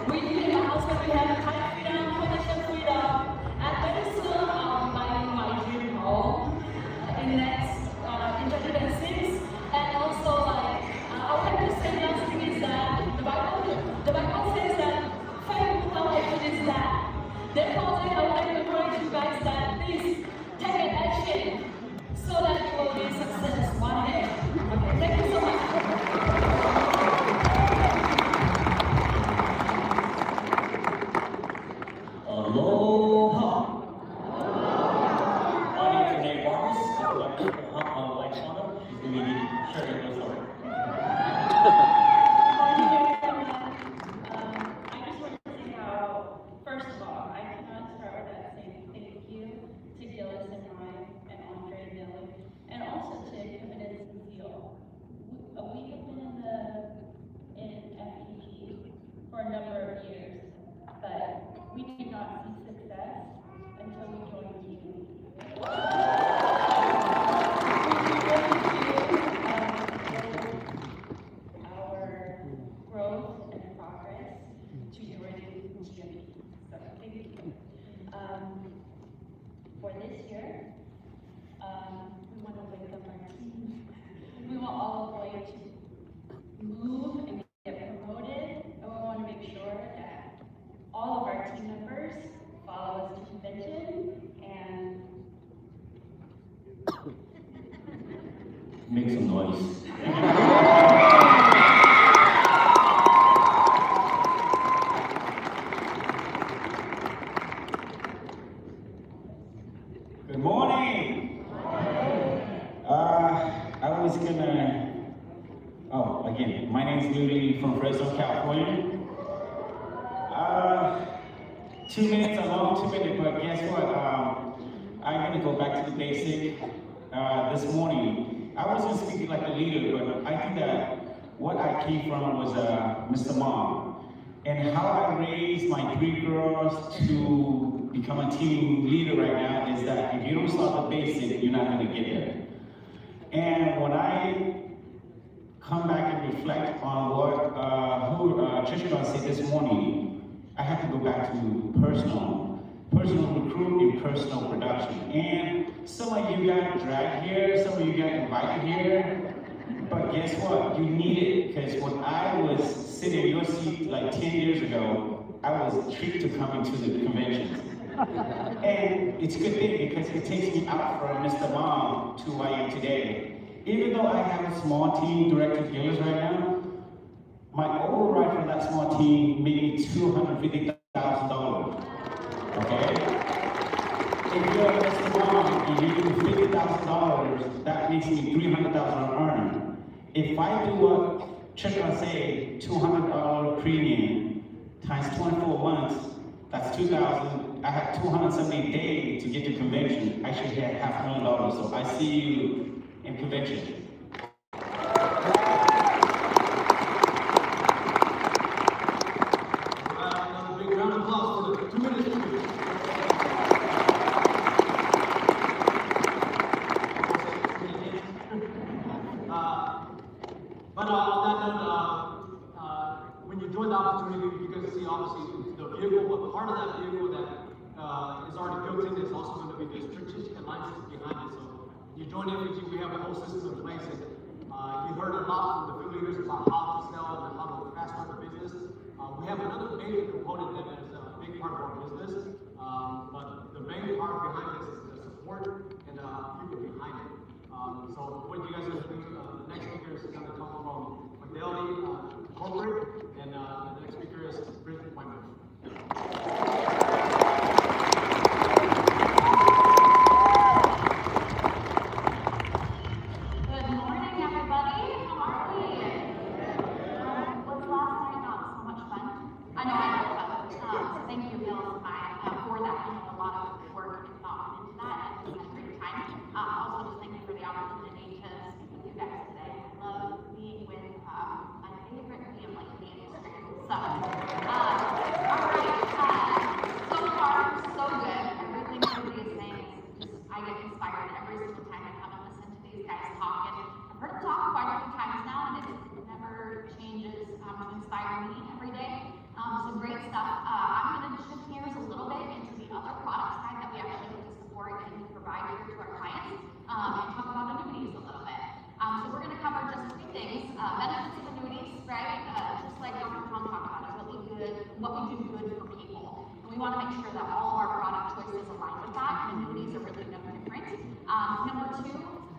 S7: We and my husband, we have time freedom, financial freedom, and very soon I'll be buying my dream home in next in 2026. And also, like I would like to say last thing is that the Bible says that faith without action is dead. Therefore, I would like to encourage you guys that please take an action so that you will be success one day. Okay, thank you so much.
S8: Aloha! My name is Nate Barnes. If you'd like to hop on the light channel, she's going to be sharing her story.
S7: I just want to say how, first of all, I cannot start without saying thank you to Gillis and Ryan and Andre and Billy, and also to Confidence and Seal. We have been in FEG for a number of years, but we did not see success until we joined you. Our growth and progress to joining GMP. So thank you. For this year, we want to wake up our team. We want all of you to move and get promoted, and we want to make sure that all of our team members follow us to convention and
S8: Make some noise. Good morning. I was gonna. Oh, again, my name's Louie from Fresno, California. 2 minutes alone, 2 minutes, but guess what? I'm gonna go back to the basic. This morning, I wasn't speaking like a leader, but I think that what I came from was Mr. Mom. And how I raised my 3 girls to become a team leader right now is that if you don't start the basic, you're not going to get there. And when I come back and reflect on what txig said this morning, I have to go back to personal recruitment, personal production. And some of you got dragged here, some of you got invited here, but guess what? You need it, because when I was sitting in your seat like 10 years ago, I was tricked to come into the conventions. And it's a good thing, because it takes me out from Mr. Mom to who I am today. Even though I have a small team, director of dealers right now, my override from that small team made me $250,000. Okay? If you're a Mr. Mom and you do $50,000, that makes me $300,000 earned. If I do what txig say, $200 premium times 24 months, that's $2,000. I have 270 days to get to convention. I should get $500,000. So I see you in convention.
S1: Another big round of applause for the 2 minutes. But on that note, when you join the opportunity, you get to see obviously the vehicle, but part of that vehicle that is already built in is also going to be this txig line system behind it. So you join FEG, we have a whole system in place, and you heard a lot from the field leaders about how to sell and how to fast start the business. We have another major component that is a big part of our business, but the main part behind this is the support and people behind it. So what you guys are doing, the next speaker is going to come from Fidelity Corporate, and the next speaker is Bridget Wyman.
S9: Good morning, everybody. How are we? Was last night not so much fun? I know I had fun. So thank you, Bill, for that. A lot of work and thought into that, and we had a great time. Also, just thank you for the opportunity to speak with you guys today. I love being with my favorite family in the industry. So, all right. So far, so good. Everything everybody is saying is just, I get inspired every single time I come and listen to these guys talk. And I've heard them talk quite a few times now, and it never changes to inspire me every day. Some great stuff. I'm going to shift gears a little bit into the other product side that we actually get to support and provide here to our clients, and talk about annuities a little bit. So we're going to cover just 3 things. Benefits of annuities, right? Just like Dr. Tom talked about, is what we do good for people. And we want to make sure that all of our product choices align with that, and annuities are really no different. Number 2,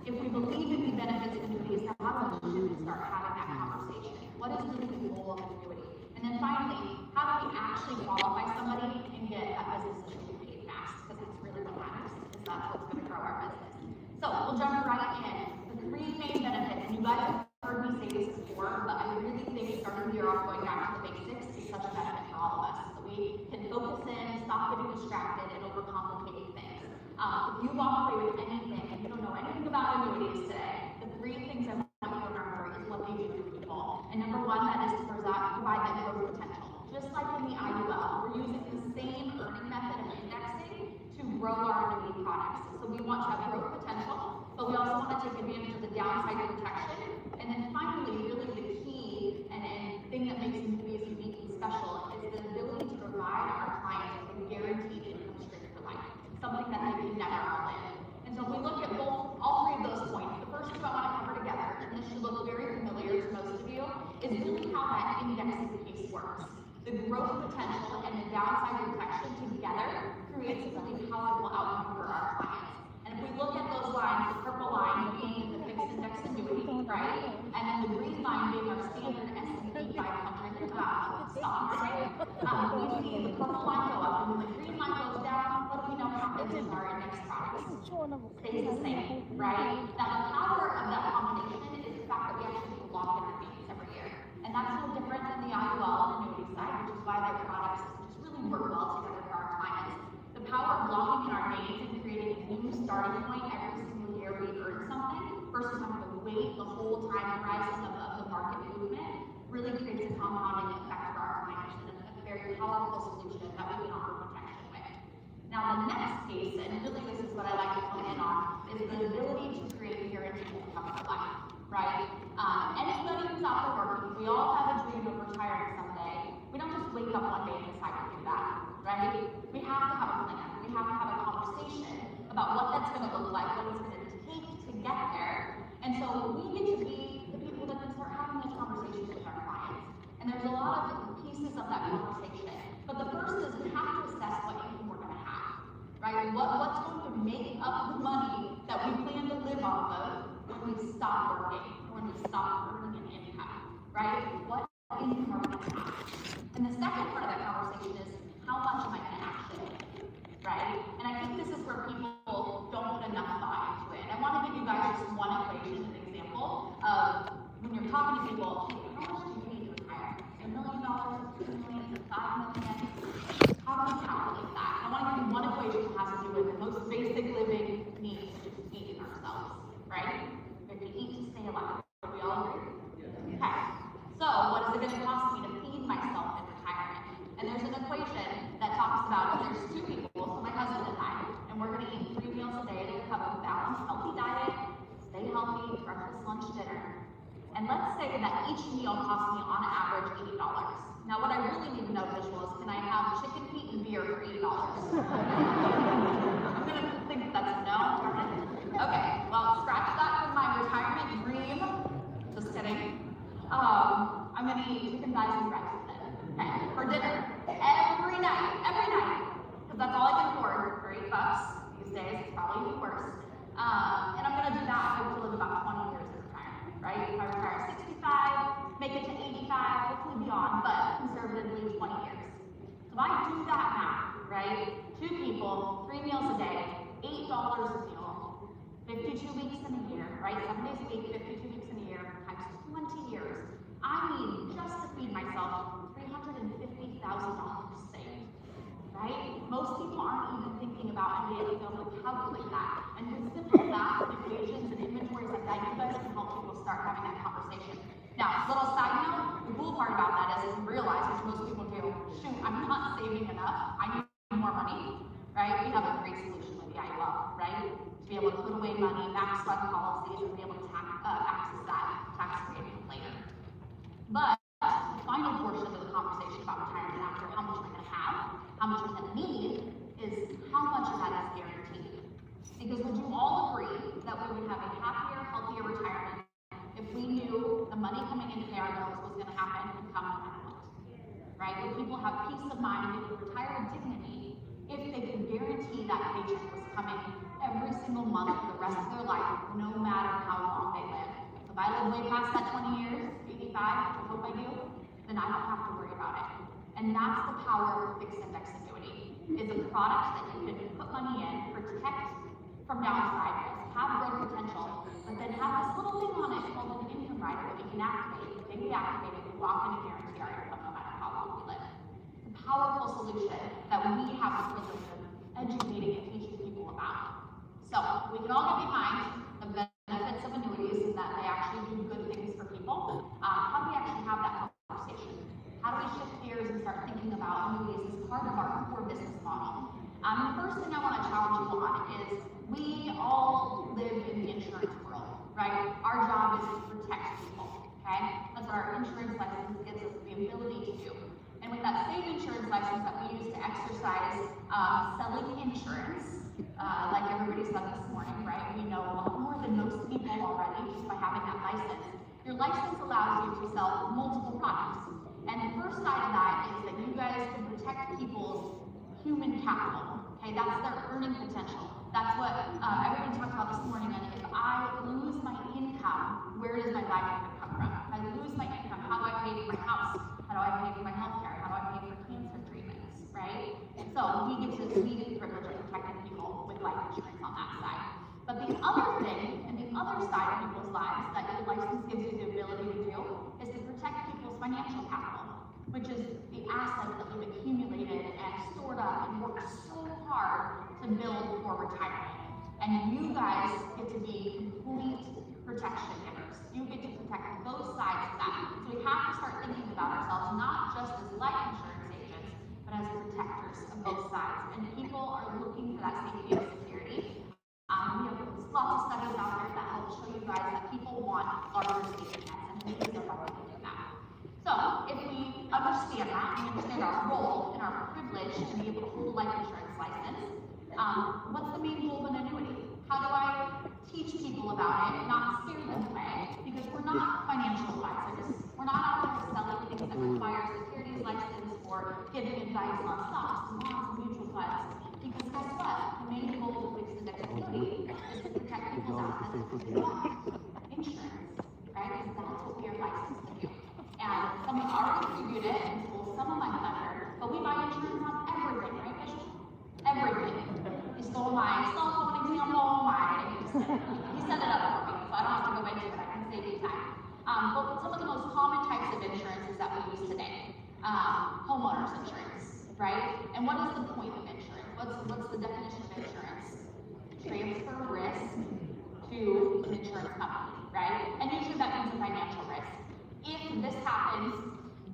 S9: if we believe in the benefits of annuities, then how do we start having that conversation? What is really the goal of an annuity? And then finally, how do we actually qualify somebody and get that business to be paid fast? Because that's really what matters, is that's what's going to grow our business. So we'll jump right in. The 3 main benefits, and you guys have heard me say this before, but I really think starting the year off going back to the basics is such a benefit for all of us. So we can focus in, stop getting distracted, and overcomplicating things. If you walk away with anything and you don't know anything about annuities today, the 3 things I want you to remember is what they do for people. And number 1, that is to provide that growth potential. Just like in the IUL, we're using the same earning method of indexing to grow our annuity products. So we want to have growth potential, but we also want to take advantage of the downside protection. And then finally, really the key and thing that makes annuities unique and special is the ability to provide our clients with a guaranteed income stream for life, something that they can never outlive. And so if we look at all 3 of those points, the first 2 I want to cover together, and this should look very familiar to most of you, is really how that indexing piece works. The growth potential and the downside protection together creates a really powerful outcome for our clients. And if we look at those lines, the purple line being the fixed index annuity, right? And then the green line being our standard S&P 500 stock market. We see the purple line go up, and when the green line goes down, what do we know happens with our index products? Stays the same, right? Now the power of that combination is the fact that we actually lock in our gains every year. And that's no different than the IUL and annuity side, which is why their products just really work well together for our clients. The power of locking in our gains and creating a new starting point every single year we earn something versus having to is the ability to create guaranteed income for life, right? Anybody who's out there working, we all have a dream of retiring someday. We don't just wake up one day and decide to do that, right? We have to have a plan. We have to have a conversation about what that's going to look like, what it's going to take to get there. And so we get to be the people that can start having those conversations with our clients. And there's a lot of pieces of that conversation. But the first is we have to assess what income we're going to have, right? What's going to make up the money that we plan to live off of when we stop working, when we stop earning an income, right? What income are we going to have? And the second part of that conversation is how much am I going to actually make, right? And I think this is where people don't put enough thought into it. And I want to give you guys just one equation, an example of when you're talking to people, hey, how much do you need to retire? Is it $1 million, $2 million, is it $5 million? How do we calculate that? I want to give you one equation that has to do with the most basic living needs, such as feeding ourselves, right? We have to eat to stay alive. Do we all agree? Okay. So what is it going to cost me to feed myself in retirement? And there's an equation that talks about if there's two people, so my husband and I, and we're going to eat 3 meals a day to have a balanced, healthy diet, stay healthy, breakfast, lunch, dinner. And let's say that each meal costs me on average $80. Now what I really need to know, visual, is can I have chicken feet and beer for $80? I'm going to think that's a no. Okay, well, scratch that from my retirement dream. Just kidding. I'm going to eat chicken thighs and breast then, okay, for dinner. Every night, because that's all I can afford for $8 these days. It's probably even worse. And I'm going to do that. I hope to live about 20 years in retirement, right? If I retire at 65, make it to 85, hopefully beyond, but conservatively 20 years. So if I do that math, right? 2 people, 3 meals a day, $8 a meal, 52 weeks in a year, right? 7 days a week, 52 weeks in a year, times 20 years. I need, just to feed myself, $350,000 saved, right? Most people aren't even thinking about and being able to calculate that. And with simple math and equations and inventories like that, you guys can help people start having that conversation. Now, little side note, the cool part about that is you realize, which most people do, shoot, I'm not saving enough, I need more money, right? We have a great solution with the IUL, right? To be able to put away money, max fund policies, and be able to access that tax-free later. But the final portion of the conversation about retirement after how much I'm going to have, how much I'm going to need, is how much of that is guaranteed. Because would you all agree that we would have a happier, healthier retirement if we knew the money coming in to pay our bills was going to happen and come no matter what? Right? Would people have peace of mind and they could retire with dignity if they could guarantee that paycheck was coming every single month for the rest of their life, no matter how long they live? If I live way past that 20 years, 85, I hope I do, then I don't have to worry about it. And that's the power of fixed index annuity, is a product that you can put money in, protect from downside risk, have growth potential, but then have this little thing on it called an income rider that we can activate. The day we activate it, we lock in and guarantee our income no matter how long we live. It's a powerful solution that we have the privilege of educating and teaching people about. So we can all get behind the benefits of annuities and that they actually do good things for people. How do we actually have that conversation? How do we shift gears and start thinking about annuities as part of our core business model? The first thing I want to challenge you on is we all live in the insurance world, right? Our job is to protect people, okay? That's what our insurance license gives us the ability to do. And with that same insurance license that we use to exercise selling insurance, like everybody said this morning, right? We know a lot more than most people already just by having that license. Your license allows you to sell multiple products. And the first side of that is that you guys can protect people's human capital, okay? That's their earning potential. That's what everybody talked about this morning. And if I lose my income, where does my livelihood come from? If I lose my income, how do I pay for my house? How do I pay for my health care? How do I pay for cancer treatments, right? So we get the privilege of protecting people with life insurance on that side. But the other thing, and the other side of people's lives that your license gives you the ability to do, is to protect people's financial capital, which is the assets that we've accumulated and stored up and worked so hard to build for retirement. And you guys get to be complete protection givers. You get to protect both sides of that. So we have to start thinking about ourselves not just as life insurance agents, but as protectors of both sides. And people are looking for that safety and security. We have lots privilege to be able to hold a life insurance license. What's the main goal of an annuity? How do I teach people about it, not scare them away? Because we're not financial advisors. We're not out there selling things that require securities license or giving advice on stocks and bonds and mutual funds. Because guess what? The main goal of fixed index annuity is to protect people's assets through insurance, right? Because that's what we are licensed to do. And someone already previewed it and stole some of my thunder, but we buy insurance on everything, right, Bishop? Everything. He stole my cell phone example, he set it up for me, so I don't have to go into it, I can save you time. But some of the most common types of insurances that we use today, homeowners insurance, right? And what is the point of insurance? What's the definition of insurance? Transfer risk to an insurance company, right? And usually that means a financial risk. If this happens,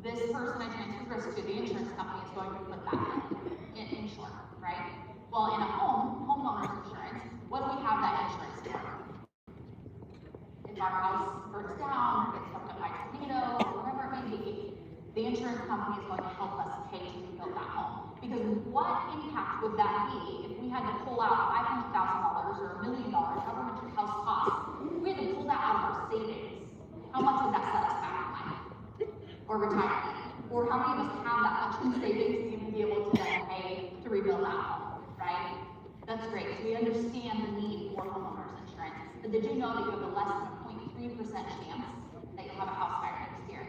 S9: this person I transferred risk to, the insurance company is going to put that in short, right? Well, in a homeowner's insurance, what do we have that insurance for? If our house burns down, or gets swept up by a tornado, or whatever it may be, the insurance company is going to help us pay to rebuild that home. Because what impact would that be if we had to pull out $500,000 or $1 million, however much your house costs? If we had to pull that out of our savings, how much would that set us back in life? Or retirement? Or how many of us have that much in savings to even be able to then pay to rebuild that home, right? That's great. So we understand the need for homeowners insurance. But did you know that you have a less than a 0.3% chance that you'll have a house fire next year?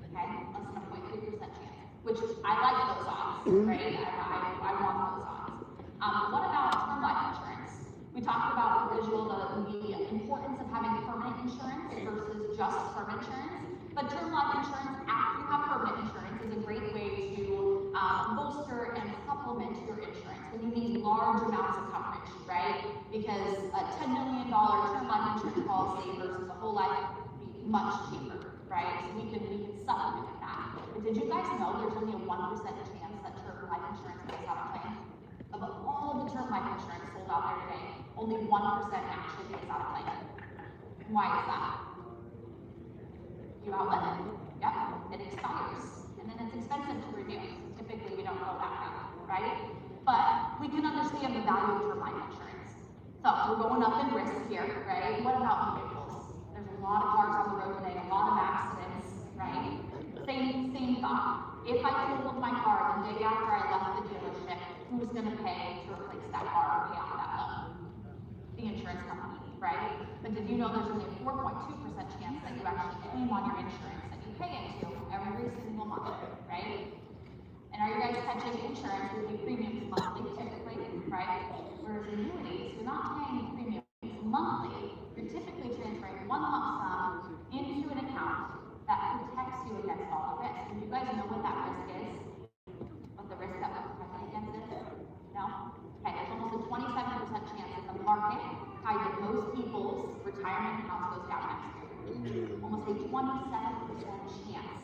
S9: Okay? Less than a 0.3% chance. Which I like those odds, right? I want those odds. What about term life insurance? We talked about the importance of having permanent insurance versus just term insurance. But term life insurance, after you have permanent insurance, is a great way to bolster and supplement your insurance when you need large amounts of coverage, right? Because a $10 million term life insurance policy versus a whole life would be much cheaper, right? So we can supplement that. But did you guys know there's only a 1% chance that term life insurance pays out a claim? Of all of the term life insurance sold out there today, only 1% actually pays out a claim. Why is that? You outlive it. Yep, it expires. And then it's expensive to renew. Typically, we don't go that route, right? But we can understand the value of term life insurance. So we're going up in risk here, right? What about vehicles? There's a lot of cars on the road today, a lot of accidents, right? Same thought. If I totaled my car the day after I left the dealership, who's going to pay to replace that car or pay off that loan? The insurance company, right? But did you know there's only a 4.2% chance that you actually claim on your insurance that you pay into every single month, right? And are you guys catching insurance with the premiums monthly typically, right? Whereas annuities, you're not paying premiums monthly. You're typically transferring one lump sum into an account that protects you against all the risk. Do you guys know what that risk is? What the risk that we're protecting against is? No? Okay, there's almost a 27% chance that the market tied to most people's retirement accounts goes down next year. Almost a 27% chance.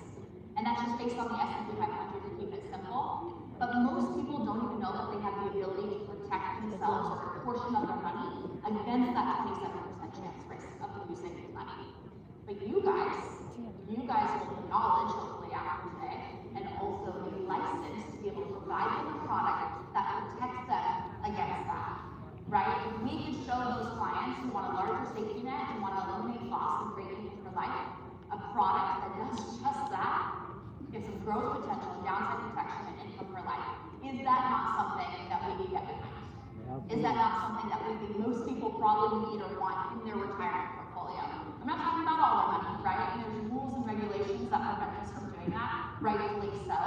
S9: And that's just based on the S&P 500 to keep it simple. But most people don't even know that they have the ability to protect themselves or a portion of their money against that 27% chance risk of losing money. But you guys will have knowledge, hopefully after today, and also be licensed to be able to provide them a product that protects them against that, right? If we could show those clients who want a larger safety net and want to eliminate loss and break even for life, a product that does just that, gives them growth potential, downside protection, and income for life, is that not something that we can get behind? Is that not something that we think most people probably need or want in their retirement portfolio? I'm not talking about all their money, right? And there's rules and regulations that prevent us from doing that, rightfully so.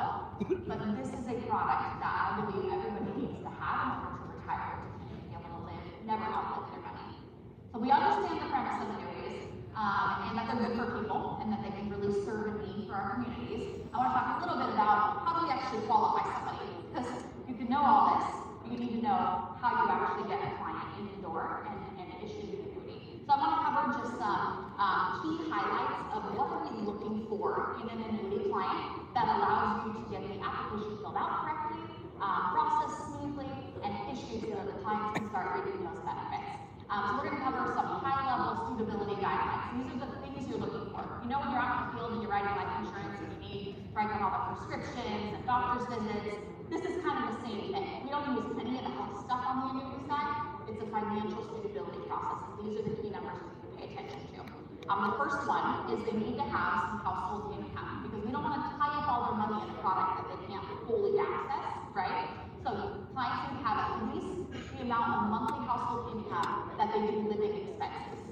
S9: But this is a product that I believe everybody needs to have in order to retire and be able to live, never outlive their money. So we understand the premise of annuities, and that they're good for people, and that they can really serve a need for our communities. I want to talk a little bit about how do we actually qualify somebody, because you can know all this, you need to know how you actually get a client in the door and issue the annuity. So I want to cover just some key highlights of what are we looking for in an annuity client that allows you to get the application filled out correctly, processed smoothly, and issued so that the clients can start reaping those benefits. So we're going to cover some high-level suitability guidelines. These are the things you're looking for. You know when you're out in the field and you're writing life insurance and you need to write down all the prescriptions and doctor's visits, This is kind of the same thing. We don't use any of the health stuff on the annuity side. It's a financial suitability process. These are the key numbers you need to pay attention to. The first one is they need to have some household income because we don't want to tie up all their money in a product that they can't fully access, right? So clients need to have at least the amount of monthly household income that they do living expenses.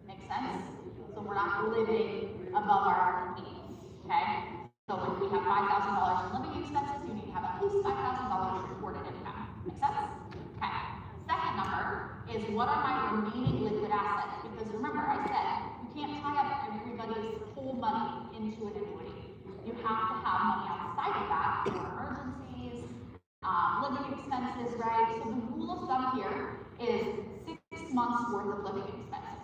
S9: Make sense? So we're not living above our means, okay? So if we have $5,000 in living expenses, you need to have at least $5,000 reported income. Make sense? Okay. Second number is what are my remaining liquid assets? Because remember, I said you can't tie up everybody's whole money into an annuity. You have to have money outside of that for emergencies, living expenses, right? So the rule of thumb here is 6 months worth of living expenses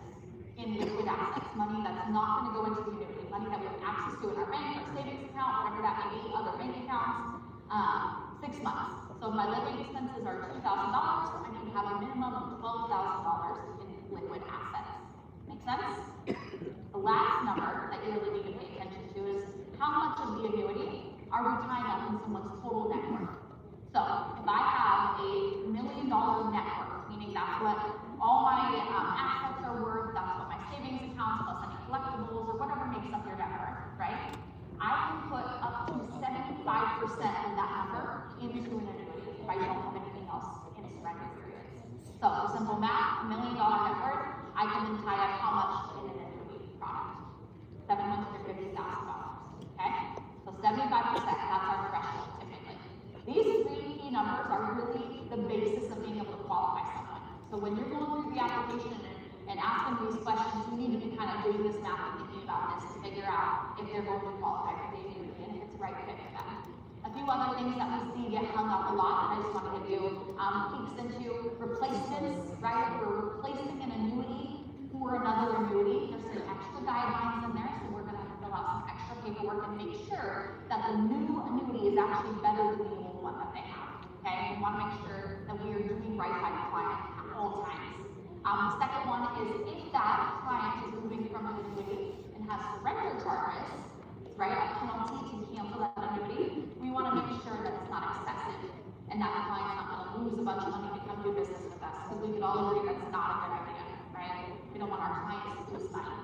S9: in liquid assets, money that's not going to go into the annuity, money that we have access to in our bank, our savings account, whatever that may be, other bank accounts, 6 months. So if my living expenses are $2,000, I need to have a minimum of $12,000 in liquid assets. Make sense? The last number that you really need to pay attention to is how much of the annuity are we tying up in someone's total net worth. So if I have a $1 million net worth, meaning that's what all my assets are worth, that's what my savings accounts plus any collectibles or whatever makes up your net worth, right? I can put up to 75% of that number into an annuity if I don't have anything else in surrender periods. So for simple math, $1 million net worth, I can then tie up how much in an annuity product? $750,000, okay? So 75%, that's our threshold typically. These three key numbers are really the basis of being able to qualify someone. So when you're going through the application and asking these questions, you need to be kind of doing this math and thinking about this to figure out if they're going to qualify for the annuity and if it's the right fit for them. A few other things that we see get hung up a lot, and I just want to give you peeks into replacements, right? We're replacing an annuity for another annuity. There's some extra guidelines in there, so we're going to have to fill out some extra paperwork and make sure that the new annuity is actually better than the old one that they have. Okay, we want to make sure that we are doing right by the client at all times. The second one is if that client is moving from an annuity and has surrender charges, right, a penalty to cancel that annuity, we want to make sure that it's not excessive and that the client's not going to lose a bunch of money to come do business with us because we could all agree that's not a good idea, right? We don't want our clients to lose money.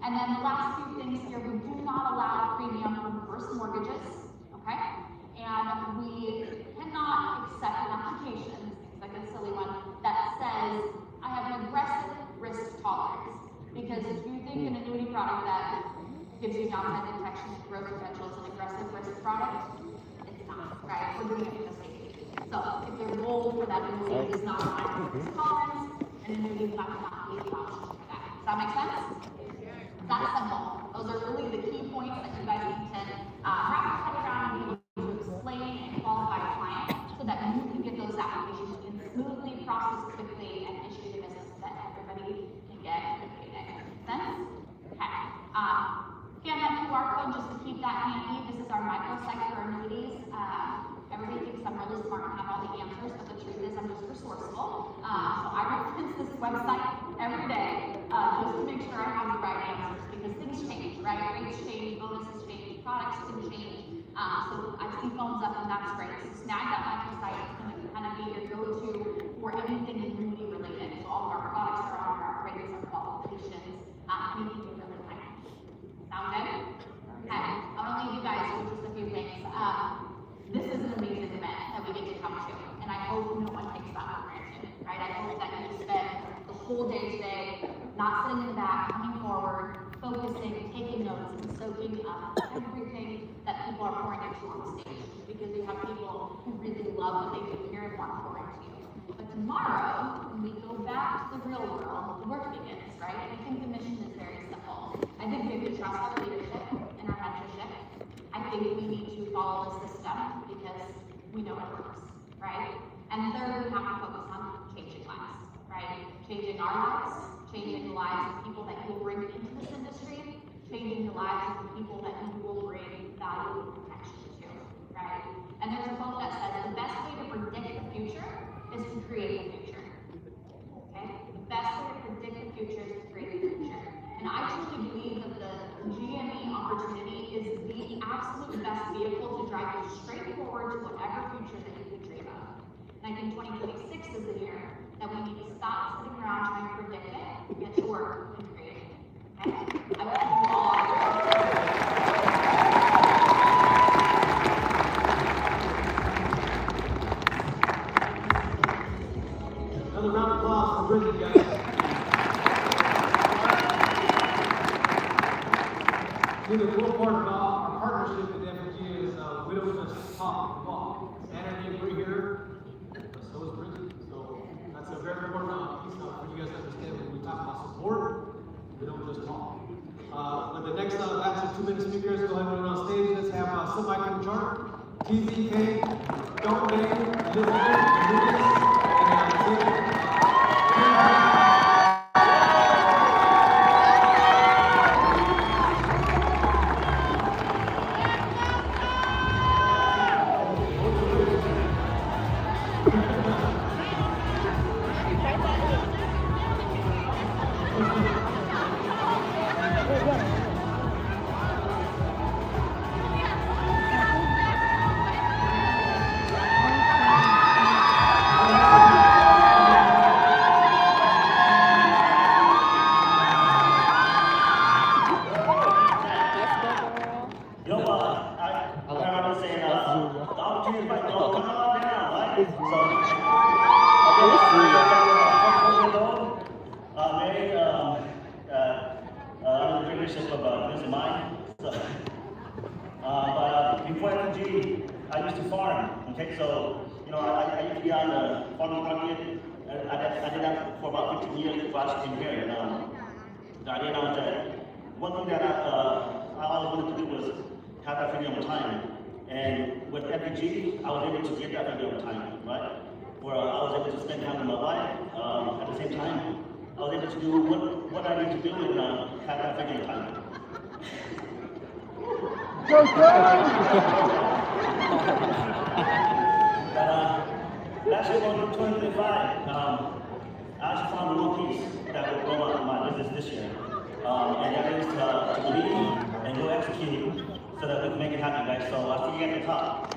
S9: And then the last few things here, we do not allow premium from reverse mortgages, okay? And we cannot accept an application, it's like a silly one, that says, I have an aggressive risk tolerance. Because if you think an annuity product that gives you downside protection and growth potential is an aggressive risk product, it's not, right? We're doing it for safety. So if your goal for that annuity is not high risk tolerance, an annuity might not be the option for that. Does that make sense? That's simple. Those are really the key points that you guys need to wrap your head around and be able to explain and qualify a client so that you can get those applications in smoothly, process quickly, and issue the business that everybody can get in a payday. Make sense? Okay. Scan that QR code just to keep that handy. This is our microsite for annuities. Everybody thinks I'm really smart and have all the answers, but the truth is I'm just resourceful. So I reference this website every day just to make sure I have the right answers because things change, right? Rates change, bonuses change, products can change. So I see phones up and that's great. So snag that microsite. It's going to kind of be your go-to for anything annuity related. So all of our products are on our rates, our qualifications, anything you really like. Sound good? Okay. I want to leave you guys with just a few things. This is an amazing event that we get to come to, and I hope no one takes that for granted, right? I hope that you spend the whole day today not sitting in the back, coming forward, focusing, taking notes, and soaking up everything that people are pouring into on stage, because we have people who really love what they do here and want to pour into you. But tomorrow, when we go back to the real world, the work begins, right? And I think the mission is very simple. I think we have to trust our leadership and our mentorship. I think we need to follow the system because we know it works, right? And third, we have to focus on changing lives, right? Changing our lives, changing the lives of people that you will bring into this industry, changing the lives of the people that you will bring value and protection to, right? And there's a quote that says, the best way to predict the future is to create the future, okay? The best way to predict the future is to create the future. And I truly believe that the GME opportunity is the absolute best vehicle to drive you straight forward to whatever future And I think 2026 is the year that we need to stop sitting around trying to predict it, get to work and create it. Okay? I want you all.
S10: Another round of applause for Brittany, guys. The cool part about our partnership with FG is we don't just talk and walk. Anna and we're here, but so is Bridget. So that's a very important piece for you guys to understand when we talk about support, we don't just talk. With the next batch of 2-minute speakers, go ahead and run on stage. Let's have somebody come chart. txig, Don't Name, Elizabeth, Lucas, and txig.
S11: Before FG, I used to farm. Okay, so I used to be on the farming market. I did that for about 15 years before I came here. And one thing that I always wanted to do was have that freedom of time. And with FG, I was able to get that freedom of time, right? Where I was able to spend time with my wife. At the same time, I was able to do what I need to do and have that freedom of time. But last year, on 2025, I actually found one piece that will grow my business this year. And that is to believe and go execute so that we can make it happen, guys. So I'll see you at the top.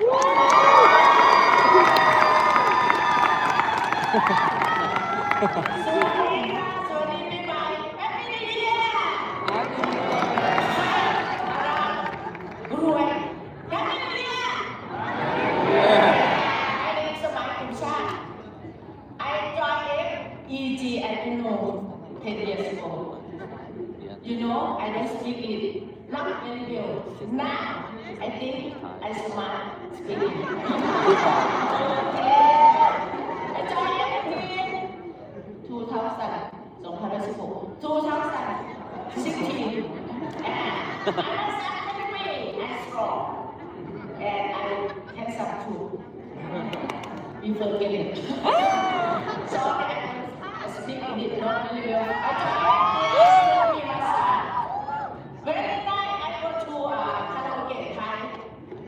S4: You know, I don't speak it not very well. Now, I think I smart speaking. I joined it in 2016, and I'm very strong, and I handsome too. You forget it. So I speak it not very well. I joined very night I go to karaoke Thai.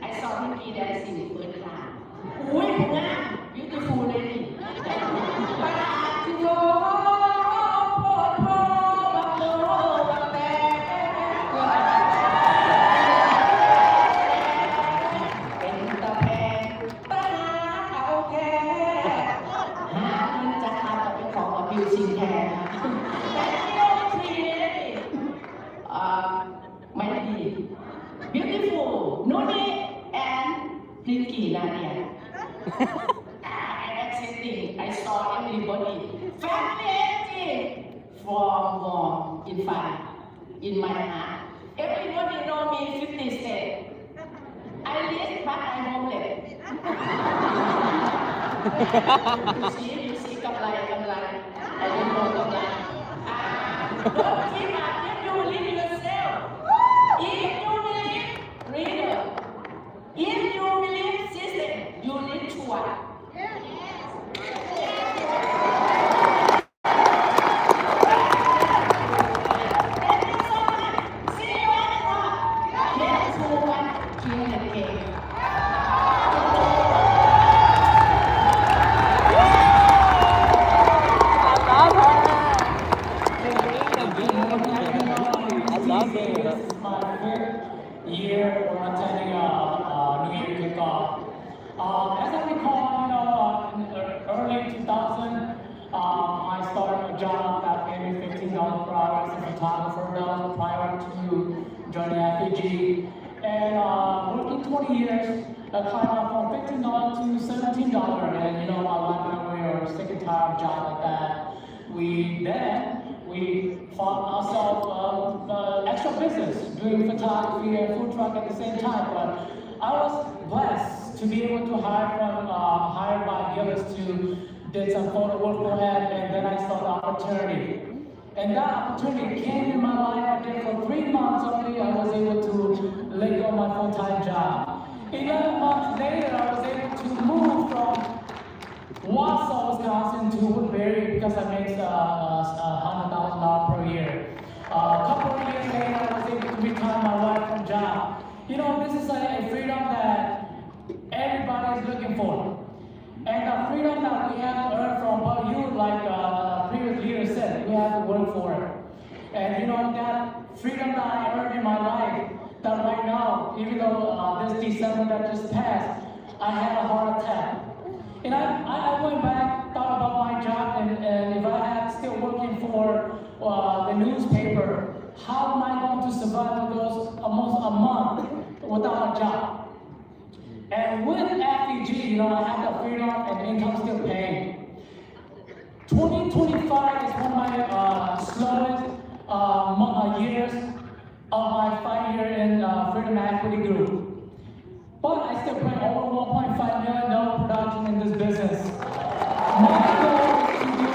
S4: I saw Nikki dancing the first time. Beautiful lady. Beautiful, Nuni and Pinky Nadia. And accepting, I saw everybody. Family warm in fun, in my heart. Everybody know me 50 states. I live, but I'm homeless. You see, come like. I don't know, come like. Don't give up, you live yourself. If you believe reader, if you believe system, you need to what?
S10: Year we're attending New Year kickoff. As I recall,
S12: early 2000, I started a job that paid me $15 per hour as a photographer. That was prior to joining FEG. And working 20 years, I climbed up from $15 to $17. And you know, my wife and I were sick and tired of a job like that. We found ourselves extra business, doing photography and food truck at the same time. But I was blessed to be able to hired by Gillis to did some photo work for him, and then I saw the opportunity. And that opportunity came in my life, and then for 3 months only, I was able to let go of my full-time job. 11 months later, I was able to move from Wausau, Wisconsin to Woodbury because I make $100,000 per year. A couple of years later, I was able to retire my wife from job. You know, this is a freedom that everybody is looking for. And the freedom that we have to earn from what you, like previous leader said, we have to work for it. And you know, that freedom that I earned in my life, that right now, even though this December that just passed, I had a heart attack. And I went back, thought about my job, and if I had still working for the newspaper, how am I going to survive for those almost a month without a job? And with FEG, you know, I have the freedom and the income still paying. 2025 is one of my slowest years of my 5-year in Freedom Equity Group. But I still bring over $1.5 million production in this business. My goal is to do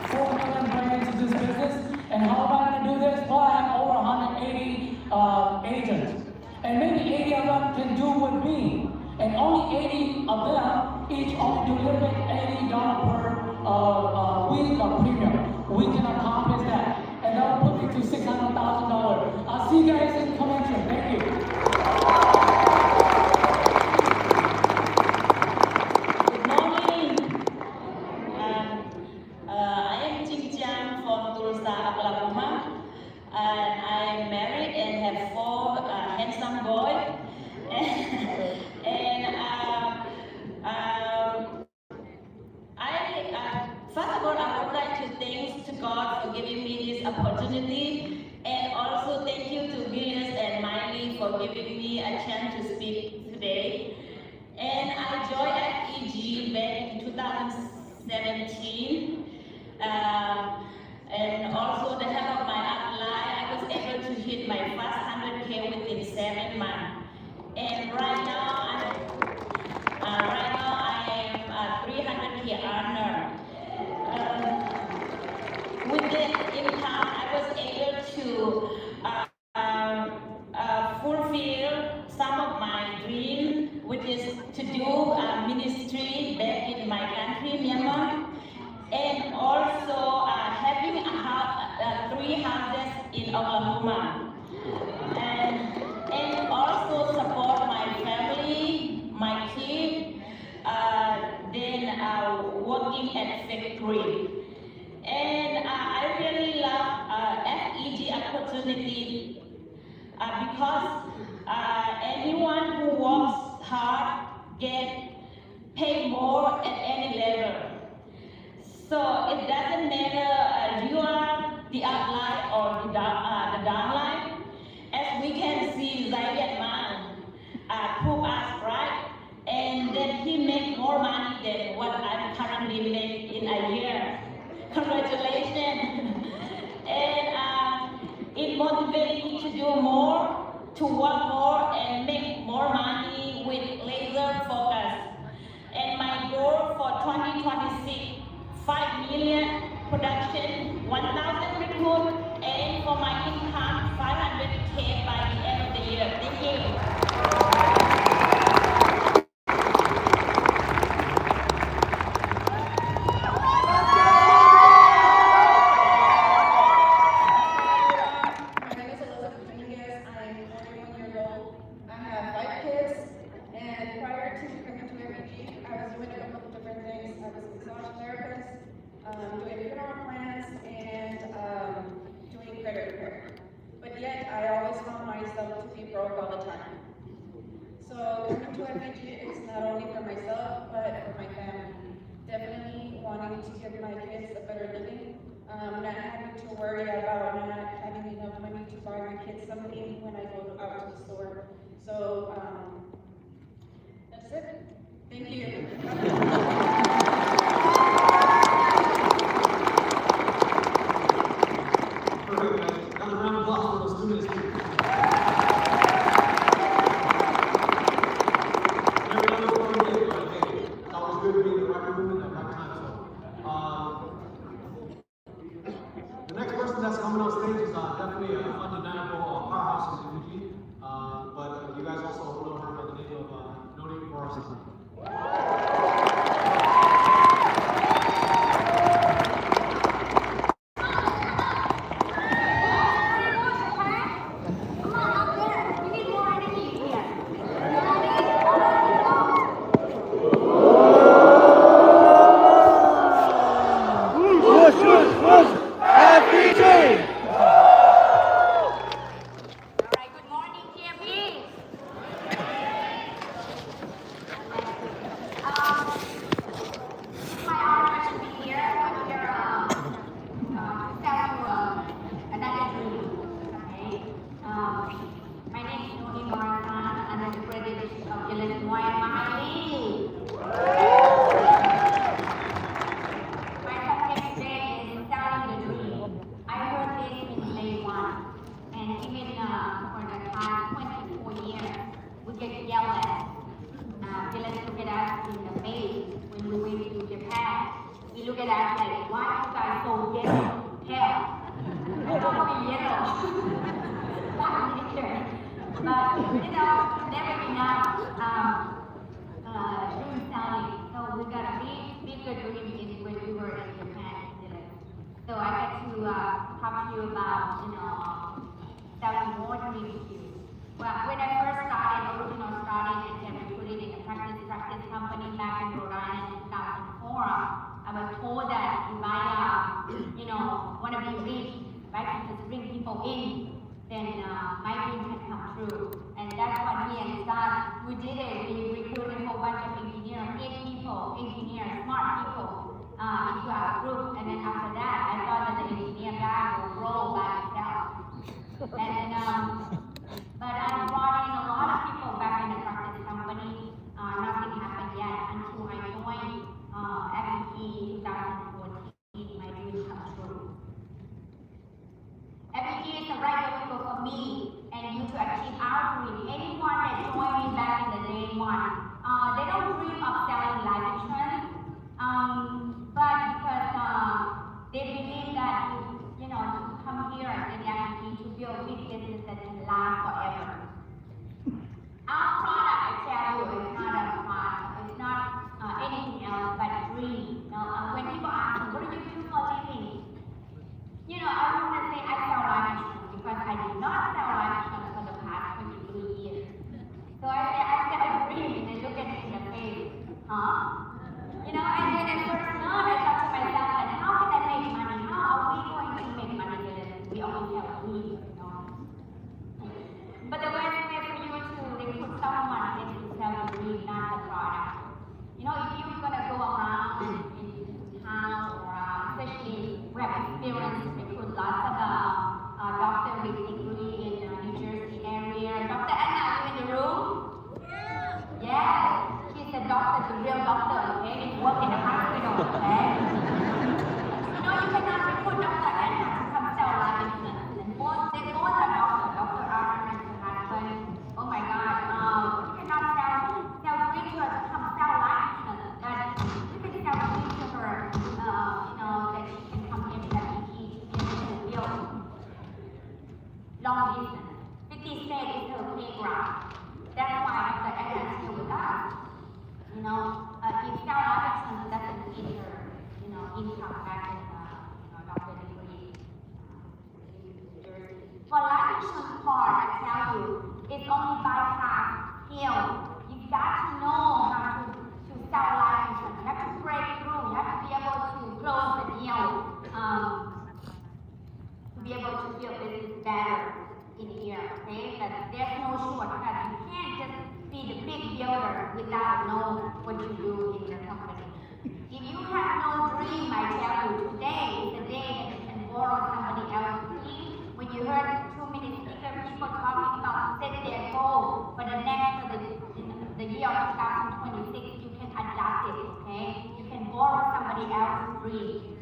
S12: 4 million brands in this business. And how am I going to do this? Well, I have over 180 agents. And maybe 80 of them can do with me. And only 80 of them each only do a little bit $80 per week of premium. We can accomplish that. And that will put me to $600,000. I'll see you guys in convention. Thank you.
S13: Good morning. I am txig from Tulsa, Oklahoma. And I'm married and have 4 handsome boys. First of all, I would like to thank to God for giving me this opportunity, and also thank you to Gillies and Miley for giving me a chance to speak today. And I joined FEG back in 2017. And also the help of my upline, I was able to hit my first 100K within 7 months. And right now I am a 300K earner. With the income, I was able to fulfill some of my dreams, which is to do ministry back in my country, Myanmar, and also having 3 houses in Oklahoma, and also support my family, my kids, then working at factory. And I really love FEG opportunity because anyone who works hard get paid more at any level. So it doesn't matter you are the upline or the downline. As we can see, Zaid Man prove us right, and then he make more money than what I'm currently making in a year. Congratulations. And it motivates me to do more, to work more, and make more money with laser focus. And my goal for 2026, 5 million production, 1,000 recruit, and for my income, 500K by the end of the year. Thank you.
S6: Doing worry about not having enough money to buy my kids something when I go out to the store. So, that's it. Thank you.
S10: Perfect, guys. Another round of applause for those 2 minutes. Every other one we get, but hey, it's always good to be in the right room at the right time. So, the next person that's coming on stage is definitely an undeniable powerhouse in Fuji. But you guys also know her by the name of Noni Morrison.
S9: My name is Noni Morrison, and I'm the president of Illinois Mahali. My subject today is selling the dream. I heard this since day one, and even for the past 24 years, we get yelled at. They let look at us in the face when we went to Japan. We look at us like, why you guys so yellow? Hell, we're not yellow. Not nature. But, never enough dream selling. So we got a bigger dream when we were in Japan. So I get to talk to you about, selling more dreams to you. Well, when I first started, and we put it in a practice company back in Rhode Island in 2004, I was told that if I, want to be rich, right, just bring people in, then my dream can come true. And that's what me and Scott, we did it. We recruited a whole bunch of engineers, smart people, into our group. And then after that, I thought that the engineer guy will grow by himself. And but I brought in a lot of people back in the practice company. Nothing happened yet until I joined FET in 2014. My dream come true. FET is the right vehicle for me and you to achieve our dream. Anyone that joined me back in the day one, they don't dream of selling life insurance, but because they believe that to come here in FET to build big business that can last forever. Our product, I tell you, is not a product. It's not anything else but a dream. When people ask me, what do you do for a living? I want to say I sell life insurance because I did not sell life insurance for the past 23 years. So I say I sell a dream, and they look at me in the face, huh? And when I first learned, I thought to myself, and how can I make money? How are we going to make money with it? We only have dreams, But the best way for you to recruit someone is to sell the dream, not the product. If you're going to go around in town or especially we have experience recruit lots of doctors with degree in New Jersey area. Dr. Anna, are you in the room? Yes, she's a doctor, the real doctor, okay? She works in the hospital, okay? You cannot recruit Dr. Anna to come sell life insurance. And both are doctors, Dr. Aaron and her husband. Oh my God, you cannot sell dream to her to come sell life insurance, but you can sell dream to her, that she can come in and be able to build long distance. 50 states is her playground. That's why Dr. Anna is here with us. If sell life insurance doesn't need her, income back in doctor degree. For life insurance part, I tell you, it's only bypass skill. You've got to know how to sell life insurance. You have to break through. You have to be able to close the deal, to be able to build business better in here, okay? But there's no shortcut. You can't just be the big builder without knowing what you do in your company. If you have no dream, I tell you, today is the day that you can borrow somebody else's year of 2026, you can adapt it, okay? You can borrow somebody else's dream.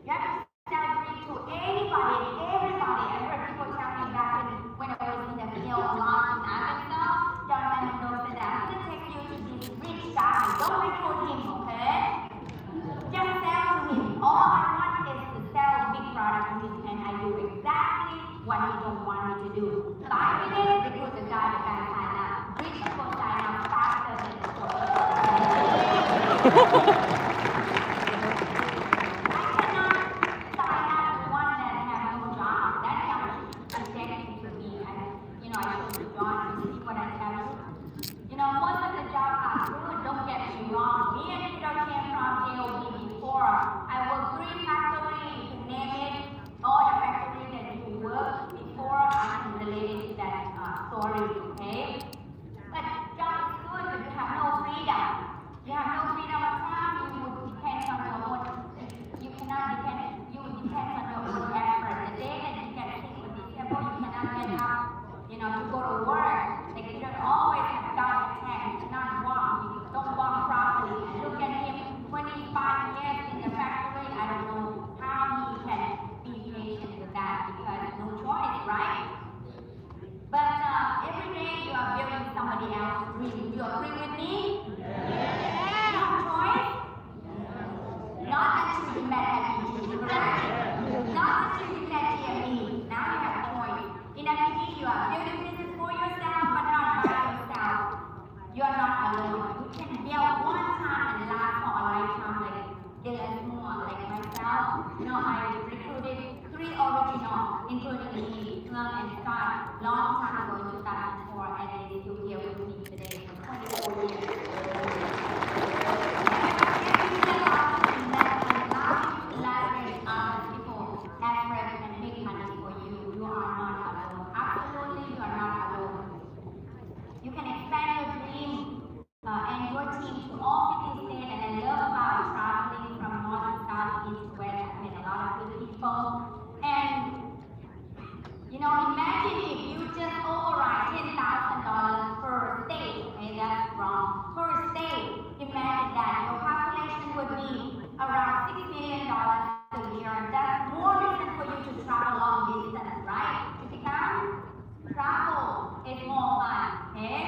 S9: You have to sell a dream to anybody, everybody. I heard people tell me back when I was in the field a lot in Arkansas, John Mendoza said, I'm going to take you to this rich guy. Don't recruit him, okay? Just sell to him. All I want is to sell a big product to him, and I do exactly what he don't want me to do. 5 minutes, recruit the guy sign up. Rich people sign up faster than the poor. Most of the jobs are good, don't get me wrong. Me and Peter came from JOB before. I worked 3 factories, you can name it. All the factories that you worked before, I can relate to that story, okay? But job is good, but you have no freedom. You have no freedom of time, you would depend on your own. You cannot depend, you would depend on your own effort. The day that you get sick or disabled, you cannot get up, to go to work. Like you don't always have God attack, you cannot walk, you don't walk properly. And look at him, 25 years in the factory, I don't know how he can be patient with that because no choice, right? But every day you are building somebody else's dream. You agree with me? Yeah. You have choice? Not until you met FPG, correct? Not until you met GME. Now you have choice. In FPG, you are building business for yourself, but not by yourself. You are not alone. You can build one time and last for a lifetime, like Dylan Moore, like myself. I recruited 3 original, including me, Thương and Scott, long time ago in 2004, and they still here with me today for 24 years. You can expand your dream and your team to all 50 states, and I love about traveling from north to south, east to west. I've met a lot of good people. And imagine if you just override $10,000 per state. Okay, that's wrong. Per state, imagine that. Your population would be around $6 million a year. That's more reason for you to travel long distance, right? Travel is more fun, okay?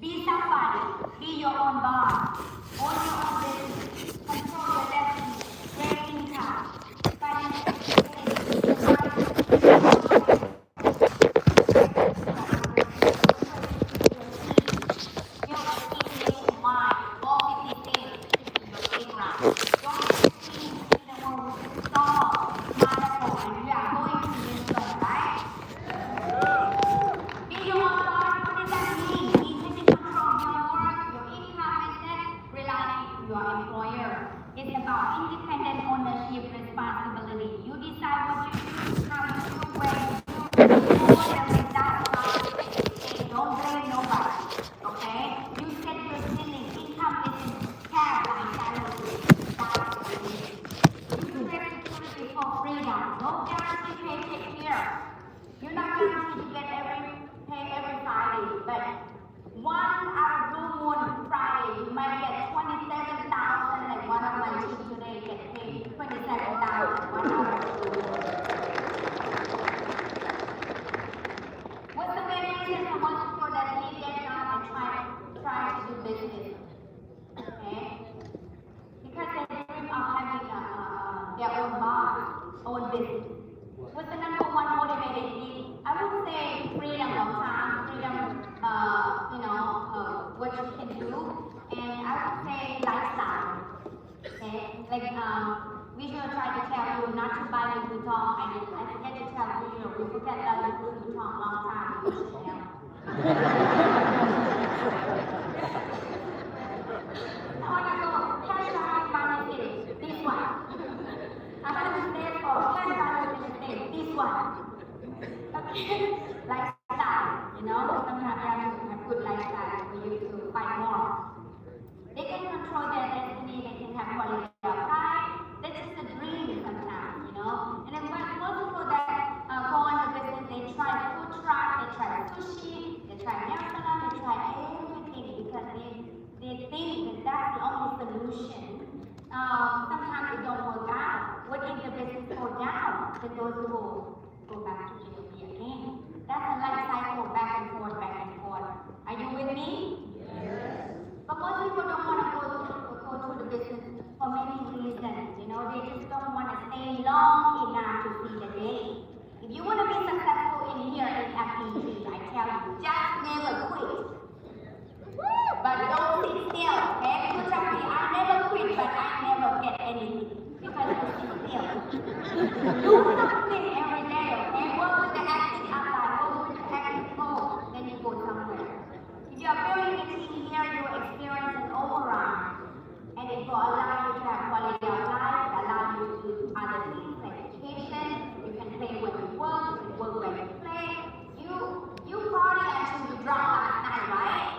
S9: Be somebody. Be your own boss. Own your own business. Control your destiny. Raise income. Financial independent ownership, responsibility. You decide what you do, how you do, where you do. Don't blame nobody. Okay? You set your ceiling. Income isn't capped by salary. That's what it is. You create security for freedom. No guarantee paycheck here. You're not guaranteed to get pay every Friday, but one out of blue moon Friday, you might get 27,000, like one of my team today get paid 27,000, one out of blue moon. What's the main reason for most people that leave their job and try to do business? Okay? Because they dream of having their own boss, own business. What's the number one motivating thing? I would say freedom of time, freedom, what you can do, and I would say lifestyle. Okay, like Visual tried to tell you not to buy Louis Vuitton. I forget to tell Visual, we forget that Louis Vuitton a long time ago. Oh, you go, $10 this one. I'm going to say for $10 this one. Okay, lifestyle, sometimes you have to have good lifestyle for you to fight more. They can control their destiny, they can have quality of life. That's just a dream sometimes, And then most people that go on the business, they try food truck, they try sushi, they try sometimes it don't work out. What if the business goes down? Then those people go back to GOP again. That's a life cycle, back and forth, back and forth. Are you with me? Yes. But most people don't want to go to the business for many reasons. You know, they just don't want to stay long enough to see the day. If you want to be successful in here in FPG, I tell you, just never quit. But don't sit still, okay? Because I never quit, but I never get anything. Because you sit still. Do something every day, okay? Work with the acting outline, work with the acting mode, then you go somewhere. If you are building a team here, you will experience an overrun. And it will allow you to have quality of life, allow you to do other things like education, you can play when you work when you play. You party until you drunk last night, right?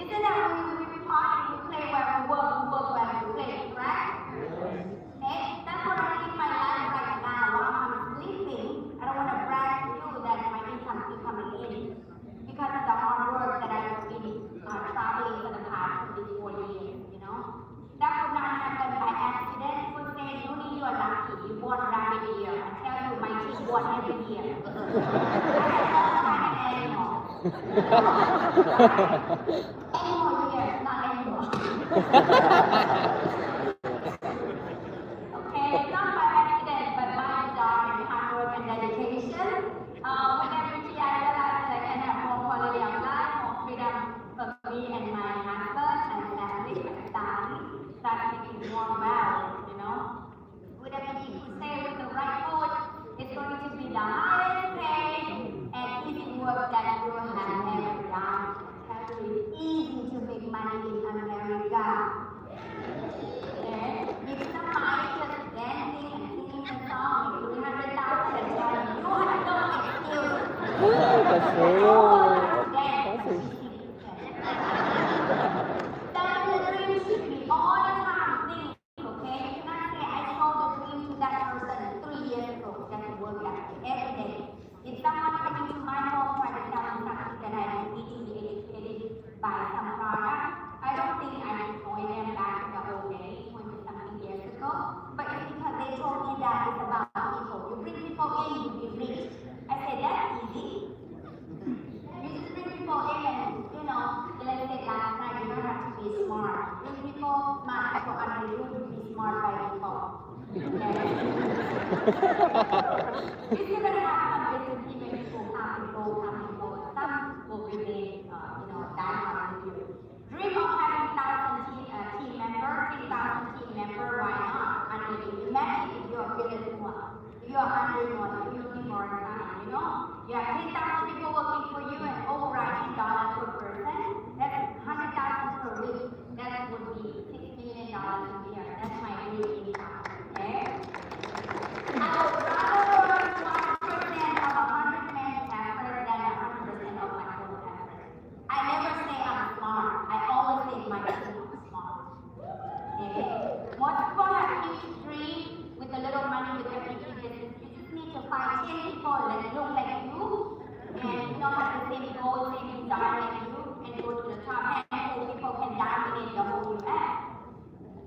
S9: Isn't that when we party, we play when we work when we play, correct? Okay? That's what I live my life right now. While I'm sleeping, I don't want to brag to you that my income is coming in. Because of the hard work that I've been traveling for the past 4 years, you know? That would not happen by accident. People say, Yuni, you are lucky. You born rabbit year. I tell you, my team born every year. I have all kind of animals. Animal years, not animals. Okay, it's not by accident, but by design and hard work and dedication. With every year, I realized that I can have more quality of life, more freedom for me and my husband and family, my family. That's making more well, you know. With every you stay with the right food, it's going to be the highest paid and easy work that you have ever done. It's easy to make money in America. Okay? If somebody just dancing and singing a song, 300,000 and telling you have no excuse.
S14: That's
S9: That the dream should be all the time things, okay? You cannot say I sold the dream to that person 3 years ago. It doesn't work that way every day. If someone coming to my home trying to tell me something that I need to be educated by some product, I don't think I should point them back to the old days, 20-something years ago. But it's because they told me that it's about people. You bring people in, you be rich. I said, that's easy. You just bring people in and, you know, like I said last night, you don't have to be smart. Bring people, smart people under you to be smart by default. Okay? You're still going to have some business even people come and go. Some will remain, die hard with you. Dream of having 1,000 team members, 10,000 team members, why not? Under you. Imagine if you're a business one. If you're 100 more, if you're looking for a time, you know? You have 10,000 people working for you and overriding $10 per person. That's 100,000 per week. That would be $6 million a year. That's my weekly income. Okay? I would rather earn 1% of 100 men's effort than 100% of my own effort. I never say I'm smart. I always say my team is smart. Okay? Most people have huge dreams with a little money with every business. You just need to find 10 people that look like you and have the same goal, same desire like you, and go to the top. Handful of people can dominate the whole US.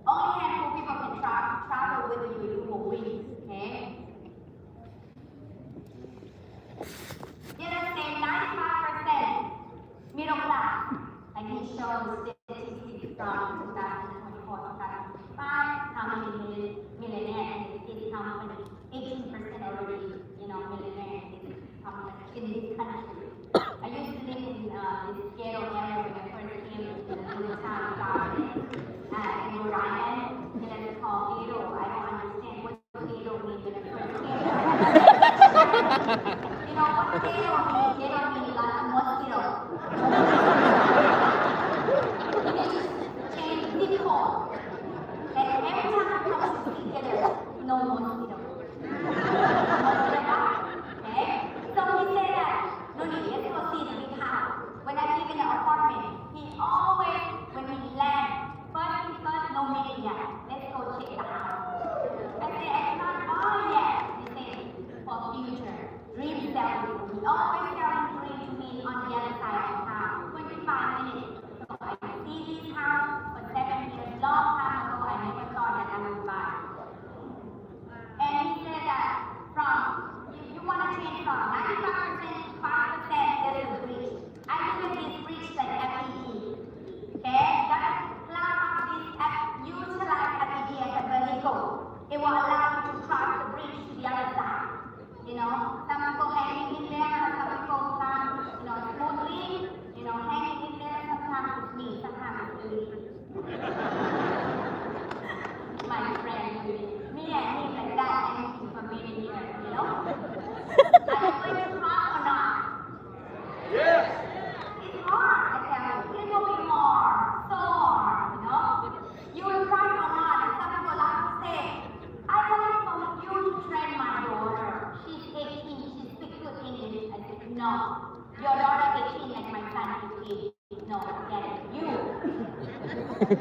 S9: Only handful of people can travel with you, you will win. Okay? Let us say 95% middle class. Like he shows statistics from 2024 to 2025, how many millionaires in this company, 18% already, millionaires in this company, in this country. I used to live in this ghetto area when I first came to the little town garden in Rhode Island, and it's called ghetto. I don't understand what ghetto means when I first came. You know what ghetto means? Ghetto means like a mosquito. You need to change zip code. And every time I come to see ghetto, no mosquito. Okay? So he said that, Nuni, let's go see the big house. When I live in the apartment, he always, when he lands, first, no meeting yet. Let's go check the house. I said, it's not gone yet. He said, for future, dream selling. We always selling dreams to It will allow you to cross the bridge to the other side. You know, some people hanging in there, some people come, you know, smoothly, you know, hanging in there. Sometimes it's me, sometimes it's me. My friend, me and him like that, and for many years, you know. Are you going to cross or not?
S10: Yes.
S9: It's hard, I tell you. It will be hard, so hard, you know. You will cross or not, and some people like to say, I want from you to train my daughter. She's 18, she speaks good English. I said, no. Your daughter 18 like my son 15. No, forget it. You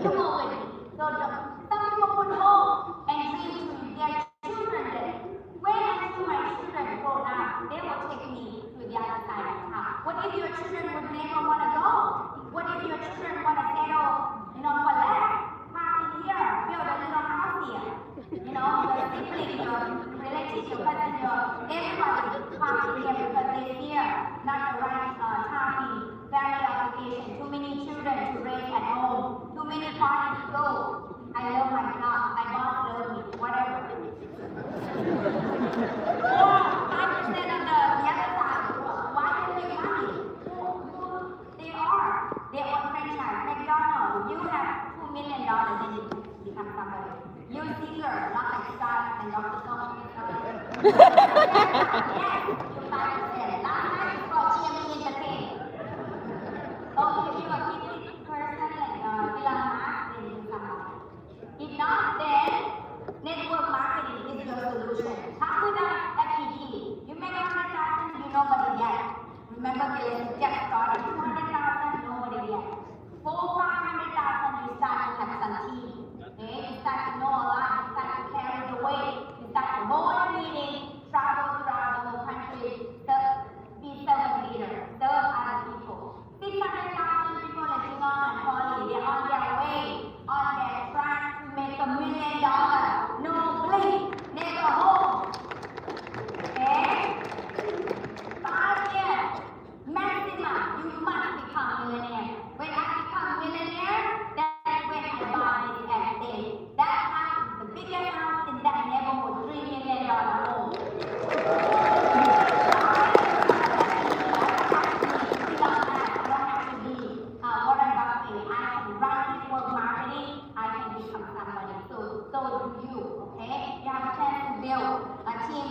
S9: go with me. So some people put hope and dream to their children that when until my children grow up, they will take me to the other side of town. What if your children would never want to go? What if your children want to settle, you know, for less? Park in here, build a little house here. You know, your sibling, your relatives, your cousin, your everybody park in here because they're here. Not the right timing, family obligation, too many children to raise at home, too many parties to go. I love my job, my boss loves me, whatever. Or 5% of the other side, why do they make money? They own franchise. McDonald's, you have $2 million, then you become somebody. You're a singer, not like Scott and Dr. Thomas. Yes, you're 5%. Last time you got GME entertain. Oh, if you're a gifted person like Elon Musk, then you become somebody. If not, then network marketing is your solution. How could FTG? You make 100,000, you nobody yet. Remember, they just started 200,000, nobody yet. 400,000, 500,000, you start to have some team. Okay? You start to know a lot, you start to carry the weight, you start to hold a meeting, travel throughout the whole country, be servant leader, serve other people. 600,000 people in Jingon and Poly, they're on their way, on their track to make $1 million. No blink, never home. Okay? 5 years, maximum, you must become millionaire. When I become millionaire, that's when I buy this estate. That house is the biggest house in that neighborhood, $3 million home.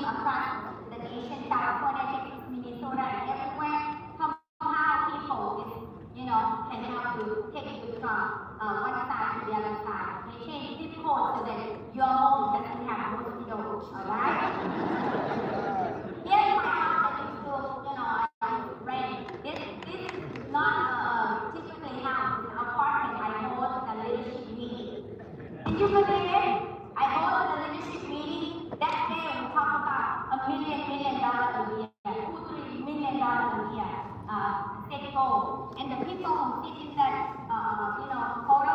S9: Across the nation, California, Texas, Minnesota, and everywhere, somehow people, you know, can help you take you from one side to the other side. They change zip code so that your home doesn't have mosquitoes, alright? Here's my house that used to, you know, I rent. This is not typically house, it's an apartment. I host a leadership meeting. Did you believe it? I hosted a leadership meeting. That day we talked about $1 million a year, $2-3 million a year, set goal. And the people who sit in that, you know, photo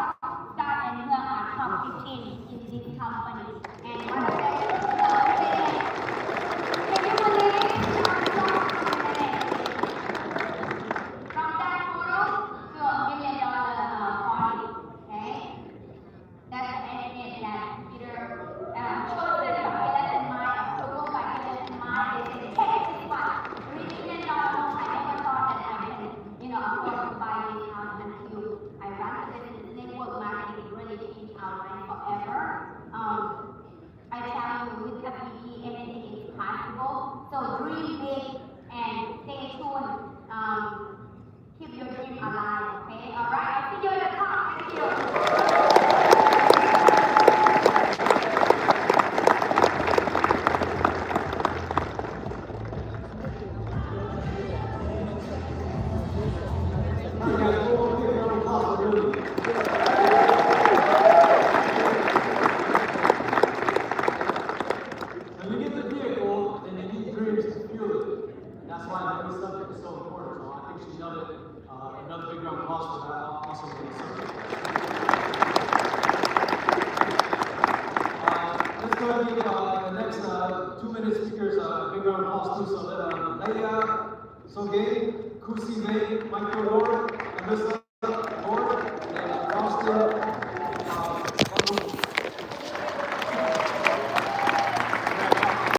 S9: start and here are top 15 in this company. And one of them, can you believe it? From that photo to $1 million party, okay? That's the estimate that Peter chosen by Elon Musk, approval by Elon Musk. They said, take this one, $3 million home. I never thought that I can, you know, afford to buy this house until I run the business. Network marketing really changed our life forever. I tell you, with FBE, anything is possible. So dream big and stay tuned. Keep your dream alive, okay? All right, I'll see you at the top. Thank you.
S10: When you get the vehicle, then you need dreams to fuel it. That's why every subject is so important. So I think she nailed it. Another big round of applause for that. Also, let's go ahead and give the next 2-minute speakers a big round of applause too. So Leia, Soge, Kusi May, Michael Ward, and Mr.